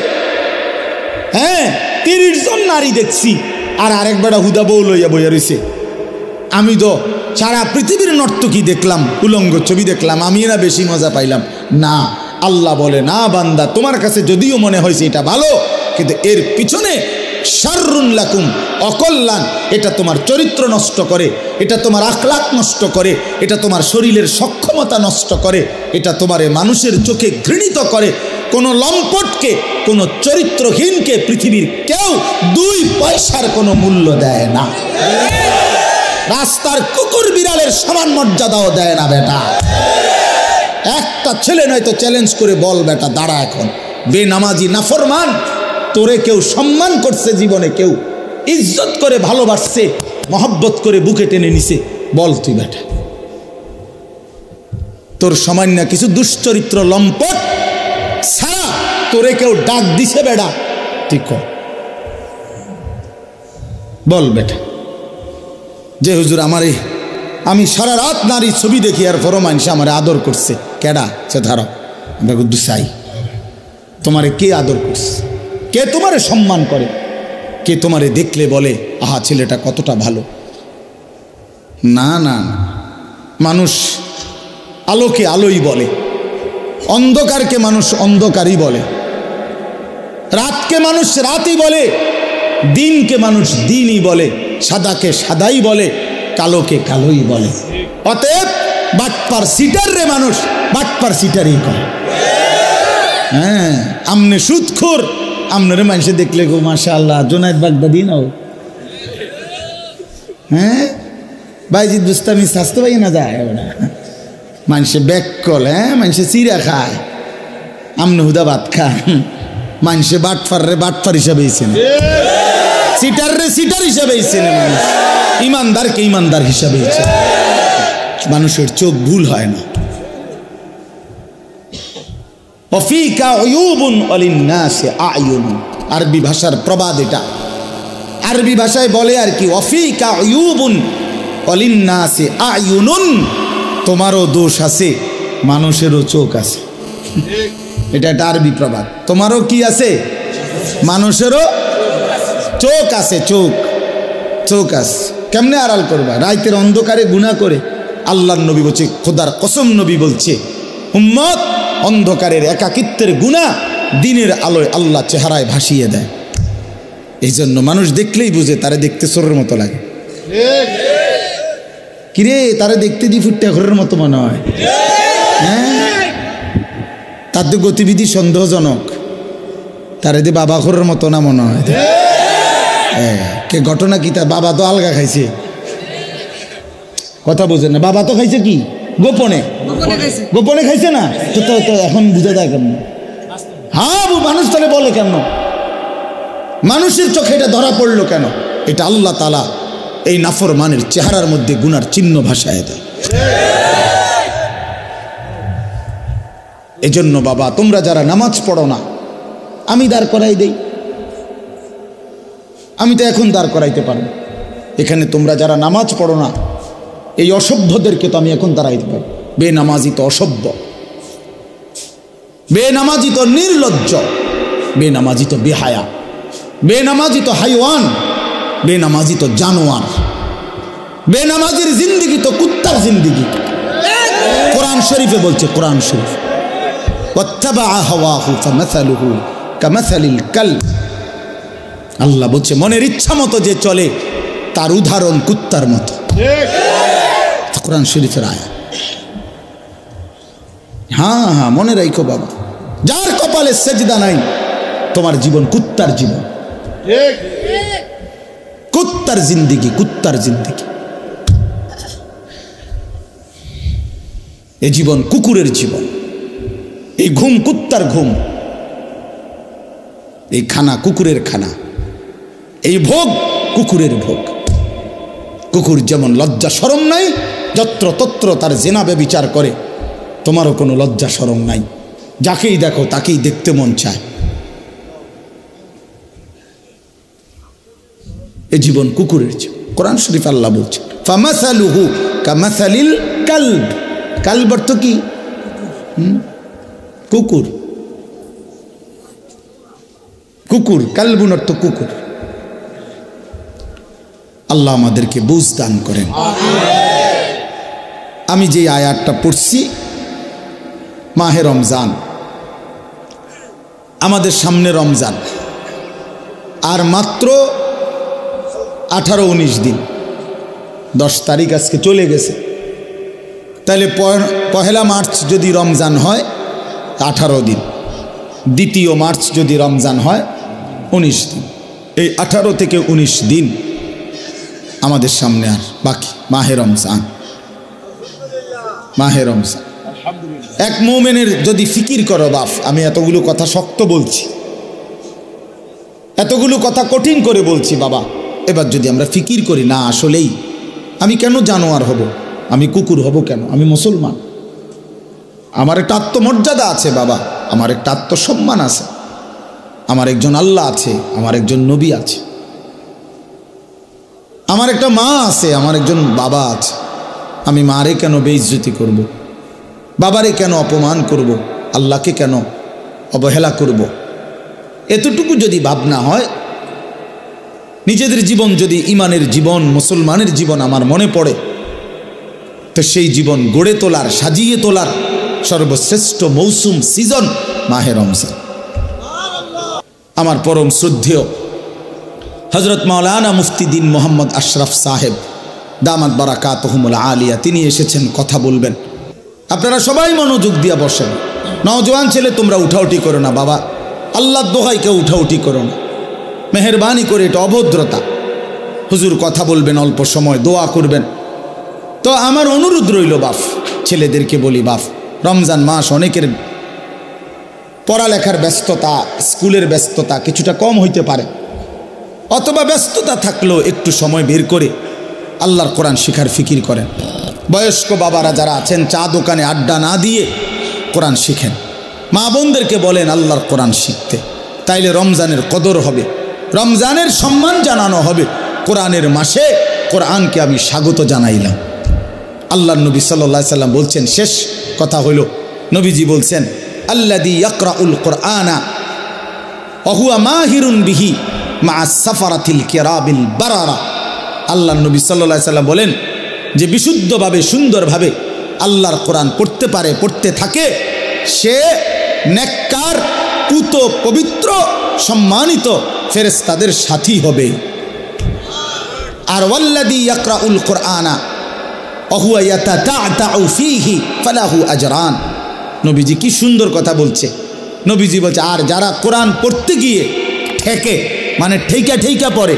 30 জন নারী দেখছি, আর আরেক বেড়া হুদা বউ লইয়া বইয়া রয়েছে। আমি তো সারা পৃথিবীর নর্তকী দেখলাম, উলঙ্গ ছবি দেখলাম, আমি না বেশি মজা পাইলাম না। আল্লাহ বলে, না বান্দা, তোমার কাছে যদিও মনে হয়েছে এটা ভালো, কিন্তু এর পিছনে শাররুন লাকুম, অকল্যাণ। এটা তোমার চরিত্র নষ্ট করে, এটা তোমার আখলাক নষ্ট করে, এটা তোমার শরীরের সক্ষমতা নষ্ট করে, এটা তোমারে মানুষের চোখে ঘৃণিত করে। কোনো লম্পটকে, কোনো চরিত্রহীনকে পৃথিবীর কেউ 2 পয়সার কোনো মূল্য দেয় না। রাস্তার কুকুর বিড়ালের সমান মর্যাদাও দেয় না বেটা। একটা ছেলে নয়তো চ্যালেঞ্জ করে বল বেটা, দাঁড়া এখন, বেনামাজি নাফরমান, তোরে কেউ সম্মান করছে জীবনে, কেউ ইজ্জত করে ভালোবাসছে, মহব্বত করে বুকে টেনে নিছে, বল তুই বেটা। তোর সামান্য কিছু দুশ্চরিত্র লম্পট ছাড়া তোরে কেউ ডাক দিছে বেটা, তুই কর, বল বেটা। যে হুজুর আমারে, আমি সারা রাত নারী ছবি দেখি আর পরও মানুষ আমার আদর করছে, কেডা? সে ধারো আমরা দুসাই, তোমারে কে আদর করছে? কে তোমারে সম্মান করে? কে তোমারে দেখলে বলে আহা ছেলেটা কতটা ভালো? না না, মানুষ আলোকে আলোই বলে, অন্ধকারকে মানুষ অন্ধকারই বলে, রাতকে মানুষ রাতই বলে, দিনকে মানুষ দিনই বলে, সাদাকে সাদাই বলে, কালোকে কালোই বলে। অতএব বাটপার সিটার রে মানুষ বাটপার সিটারই কয়। হ্যাঁ, আমনে সুদখোর, আমনের মানুষে দেখলে গো মাশাআল্লাহ জোনায়েদ বাগদাদি নাও, হ্যাঁ বাইজিদ বুস্তামি স্বাস্থ্য পাই না যায় ওরা, মানুষে ব্যাককল, মানুষে চিরা খায়, আমনে হুদা ভাত খায়। মানুষে বাটফার রে বাটফার হিসাবে সিটার রে সিটার হিসাবে মানুষ, ইমানদারকে ইমানদার হিসাবে। মানুষের চোখ ভুল হয় না। আরবি ভাষার প্রবাদ এটা, আরবি ভাষায় বলে আর কি, ওয়াফিকা উয়ুবুন ওয়ালিন্নাসি আয়ুনুন, তোমারও দোষ আছে, মানুষেরও চোখ আছে। এটা একটা আরবি প্রবাদ। তোমারও কি আছে? মানুষেরও চোখ আছে, চোখ চোখ আছে। কেমনে আড়াল করবা? রাইতের অন্ধকারে গুনাহ করে। আল্লাহর নবী বলছে, খোদার কসম নবী বলছে, উম্মত অন্ধকারের একাকিত্বের গুনাহ দিনের আলোয় আল্লাহ চেহারায় ভাসিয়ে দেয়। এই জন্য মানুষ দেখলেই বুঝে তারে দেখতে চোরের মতো লাগে। কিরে তারে দেখতে দি ফুটটা ঘরের মতো মনে হয়, হ্যাঁ তার তো গতিবিধি সন্দেহজনক, তারে দি বাবা ঘরের মতো না মনে হয়। কে ঘটনা কি? তার বাবা তো আলগা খাইছে, কথা বোঝেন না, বাবা তো খাইছে কি গোপনে গোপনে খাইছে না? তো এখন বুঝে যায় কেন? হ্যাঁ, মানুষ তাহলে বলে কেন? মানুষের চোখে এটা ধরা পড়লো কেন? এটা আল্লাহ তাআলা এই নাফরমানের চেহারার মধ্যে গুনার চিহ্ন ভাসায় দেয়। এজন্য বাবা, তোমরা যারা নামাজ পড়ো না, আমি দাঁড় করাই দেই। আমি তো এখন দাঁড় করাইতে পারবো এখানে। তোমরা যারা নামাজ পড়ো না, এই অসভ্যদেরকে তো আমি এখন দাঁড়াইতে পারবো। বেনামাজি তো অসভ্য, বেনামাজি তো নির্লজ্জ, বেনামাজি তো বেহায়া, বেনামাজি তো হাইওয়ান, বেনামাজি তো জানোয়ার, বেনামাজির জিন্দিগি তো কুত্তার জিন্দিগি। কোরআন শরীফে বলছে, কোরআন শরীফ, আল্লাহ বলছে মনের ইচ্ছা মতো যে চলে তার উদাহরণ কুত্তার মতো। কোরআন শরীফের আয়াত। হ্যাঁ হ্যাঁ, মনে রাখো বাবা, যার কপালে সেজদা নাই তোমার জীবন কুত্তার জীবন, কুত্তার জিন্দিগি, কুত্তার জিন্দিগি। এই জীবন কুকুরের জীবন, এই ঘুম কুত্তার ঘুম, এই খানা কুকুরের খানা, এই ভোগ কুকুরের ভোগ। কুকুর যেমন লজ্জা শরম নাই, যত্র তত্র তার জেনা ব্যভিচার করে, তোমারও কোনো লজ্জা শরম নাই। যাকেই দেখো তাকেই দেখতে মন চায়। এ জীবন কুকুরের জীবন। কোরআন শরীফ আল্লাহ বলছে ফামাসালুহু কামাসালিল কালব। কালব অর্থ কি? কুকুর। কুকুর, কালবুন অর্থ কুকুর। আল্লাহ আমাদেরকে বুঝ দান করেন। আমি যে আয়াতটা পড়ছি, মাহে রমজান, আমাদের সামনে রমজান, আর মাত্র 18-19 দিন, 10 তারিখ আজকে চলে গেছে। তাহলে পহেলা মার্চ যদি রমজান হয় 18 দিন, 2 মার্চ যদি রমজান হয় 19 দিন। এই 18 থেকে 19 দিন আমাদের সামনে আর বাকি। মাহে রমজান, মাহে রমজান। এক মুমিনের যদি ফিকির করো, বাপ আমি এতগুলো কথা শক্ত বলছি, এতগুলো কথা কঠিন করে বলছি বাবা, এবার যদি আমরা ফিকির করি, না আসলেই আমি কেন জানোয়ার হব, আমি কুকুর হব কেন? আমি মুসলমান, আমার একটা আত্মমর্যাদা আছে বাবা, আমার একটা আত্মসম্মান আছে, আমার একজন আল্লাহ আছে, আমার একজন নবী আছে, আমার একটা মা আছে, আমার একজন বাবা আছে। আমি মারে কেন বেইজ্জতি করব? বাবারে কেন অপমান করব? আল্লাহকে কেন অবহেলা করব? এতটুকু যদি ভাবনা হয়, নিজেদের জীবন যদি ইমানের জীবন, মুসলমানের জীবন আমার মনে পড়ে, তো সেই জীবন গড়ে তোলার, সাজিয়ে তোলার সর্বশ্রেষ্ঠ মৌসুম, সিজন মাহে রমজান। আমার পরম শ্রদ্ধেয় হযরত মাওলানা মুফতি দ্বীন মোহাম্মদ আশরাফ সাহেব দামাত বারাকাতুহুমুল আলিয়া, তিনি এসেছেন, কথা বলবেন। আপনারা সবাই মনোযোগ দিয়ে বসেন। নওজোয়ান ছেলে তোমরা উঠাউঠি করো না বাবা, আল্লাহর দোহাই কেউ উঠাউঠি করো না, মেহেরবানি করে, এটা অভদ্রতা। হুজুর কথা বলবেন, অল্প সময় দোয়া করবেন। তো আমার অনুরোধ রইল বাপ, ছেলেদেরকে বলি বাপ, রমজান মাস অনেকের পড়ালেখার ব্যস্ততা, স্কুলের ব্যস্ততা কিছুটা কম হইতে পারে, অথবা ব্যস্ততা থাকলেও একটু সময় বের করে আল্লাহর কোরআন শিখার ফিকির করেন। বয়স্ক বাবারা যারা আছেন, চা দোকানে আড্ডা না দিয়ে কোরআন শিখেন। মা বোনদেরকে বলেন আল্লাহর কোরআন শিখতে, তাইলে রমজানের কদর হবে, রমজানের সম্মান জানানো হবে। কোরআনের মাসে কোরআনকে আমি স্বাগত জানাইলাম। আল্লাহর নবী সাল্লাল্লাহু আলাইহি সাল্লাম বলছেন, শেষ কথা হলো, নবীজি বলছেন আল্লাযী ইয়াকরাউল কুরআনা ওয়া হুয়া মাহিরুন বিহি মা'আস সাফারাতিল কিরামিল বারারা। আল্লাহর নবী সাল্লাল্লাহু আলাইহি সাল্লাম বলেন যে বিশুদ্ধভাবে, সুন্দরভাবে আল্লাহর কোরআন পড়তে পারে, পড়তে থাকে, সে নেককার, পুত, পবিত্র, সম্মানিত ফেরেশতাদের সাথী হবে। আর ওয়াল্লাযী ইয়াকরাউল কুরআনা ওয়া হুয়া ইয়াতাতা'তাউ ফীহি ফালাহু আজরান। নবীজি কি সুন্দর কথা বলছে। নবীজি বলছে, আর যারা কোরআন পড়তে গিয়ে ঠেকে, মানে ঠেকা ঠেকা পড়ে,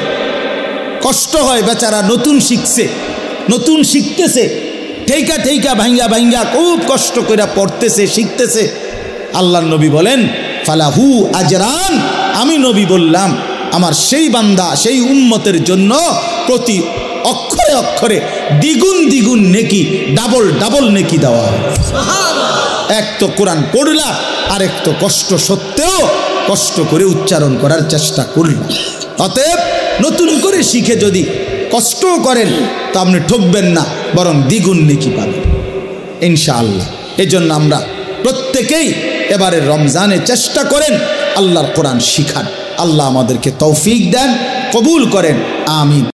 কষ্ট হয় বেচারা, নতুন শিখছে, নতুন শিখতেছে, ঠেইকা ঠেইকা ভাঙ্গা ভাঙ্গা খুব কষ্ট করে পড়তেছে শিখতেছে। আল্লাহর নবী বলেন ফালাহু আজরান, আমি নবী বললাম আমার সেই বান্দা সেই উম্মতের জন্য প্রতি অক্ষরে অক্ষরে দ্বিগুণ দ্বিগুণ নেকি, ডাবল ডাবল নেকি দেওয়া হয়। এক তো কোরআন পড়লা, আরেক তো কষ্ট সত্ত্বেও কষ্ট করে উচ্চারণ করার চেষ্টা করল। অতএব নতুন করে শিখে যদি কষ্টও করেন তা আপনি ঠকবেন না, বরং দ্বিগুণ নেকি পাবেন ইনশাআল্লাহ। এজন্য আমরা প্রত্যেকেই এবারে রমজানে চেষ্টা করেন আল্লাহর কোরআন শিখান। আল্লাহ আমাদেরকে তৌফিক দেন, কবুল করেন, আমিন।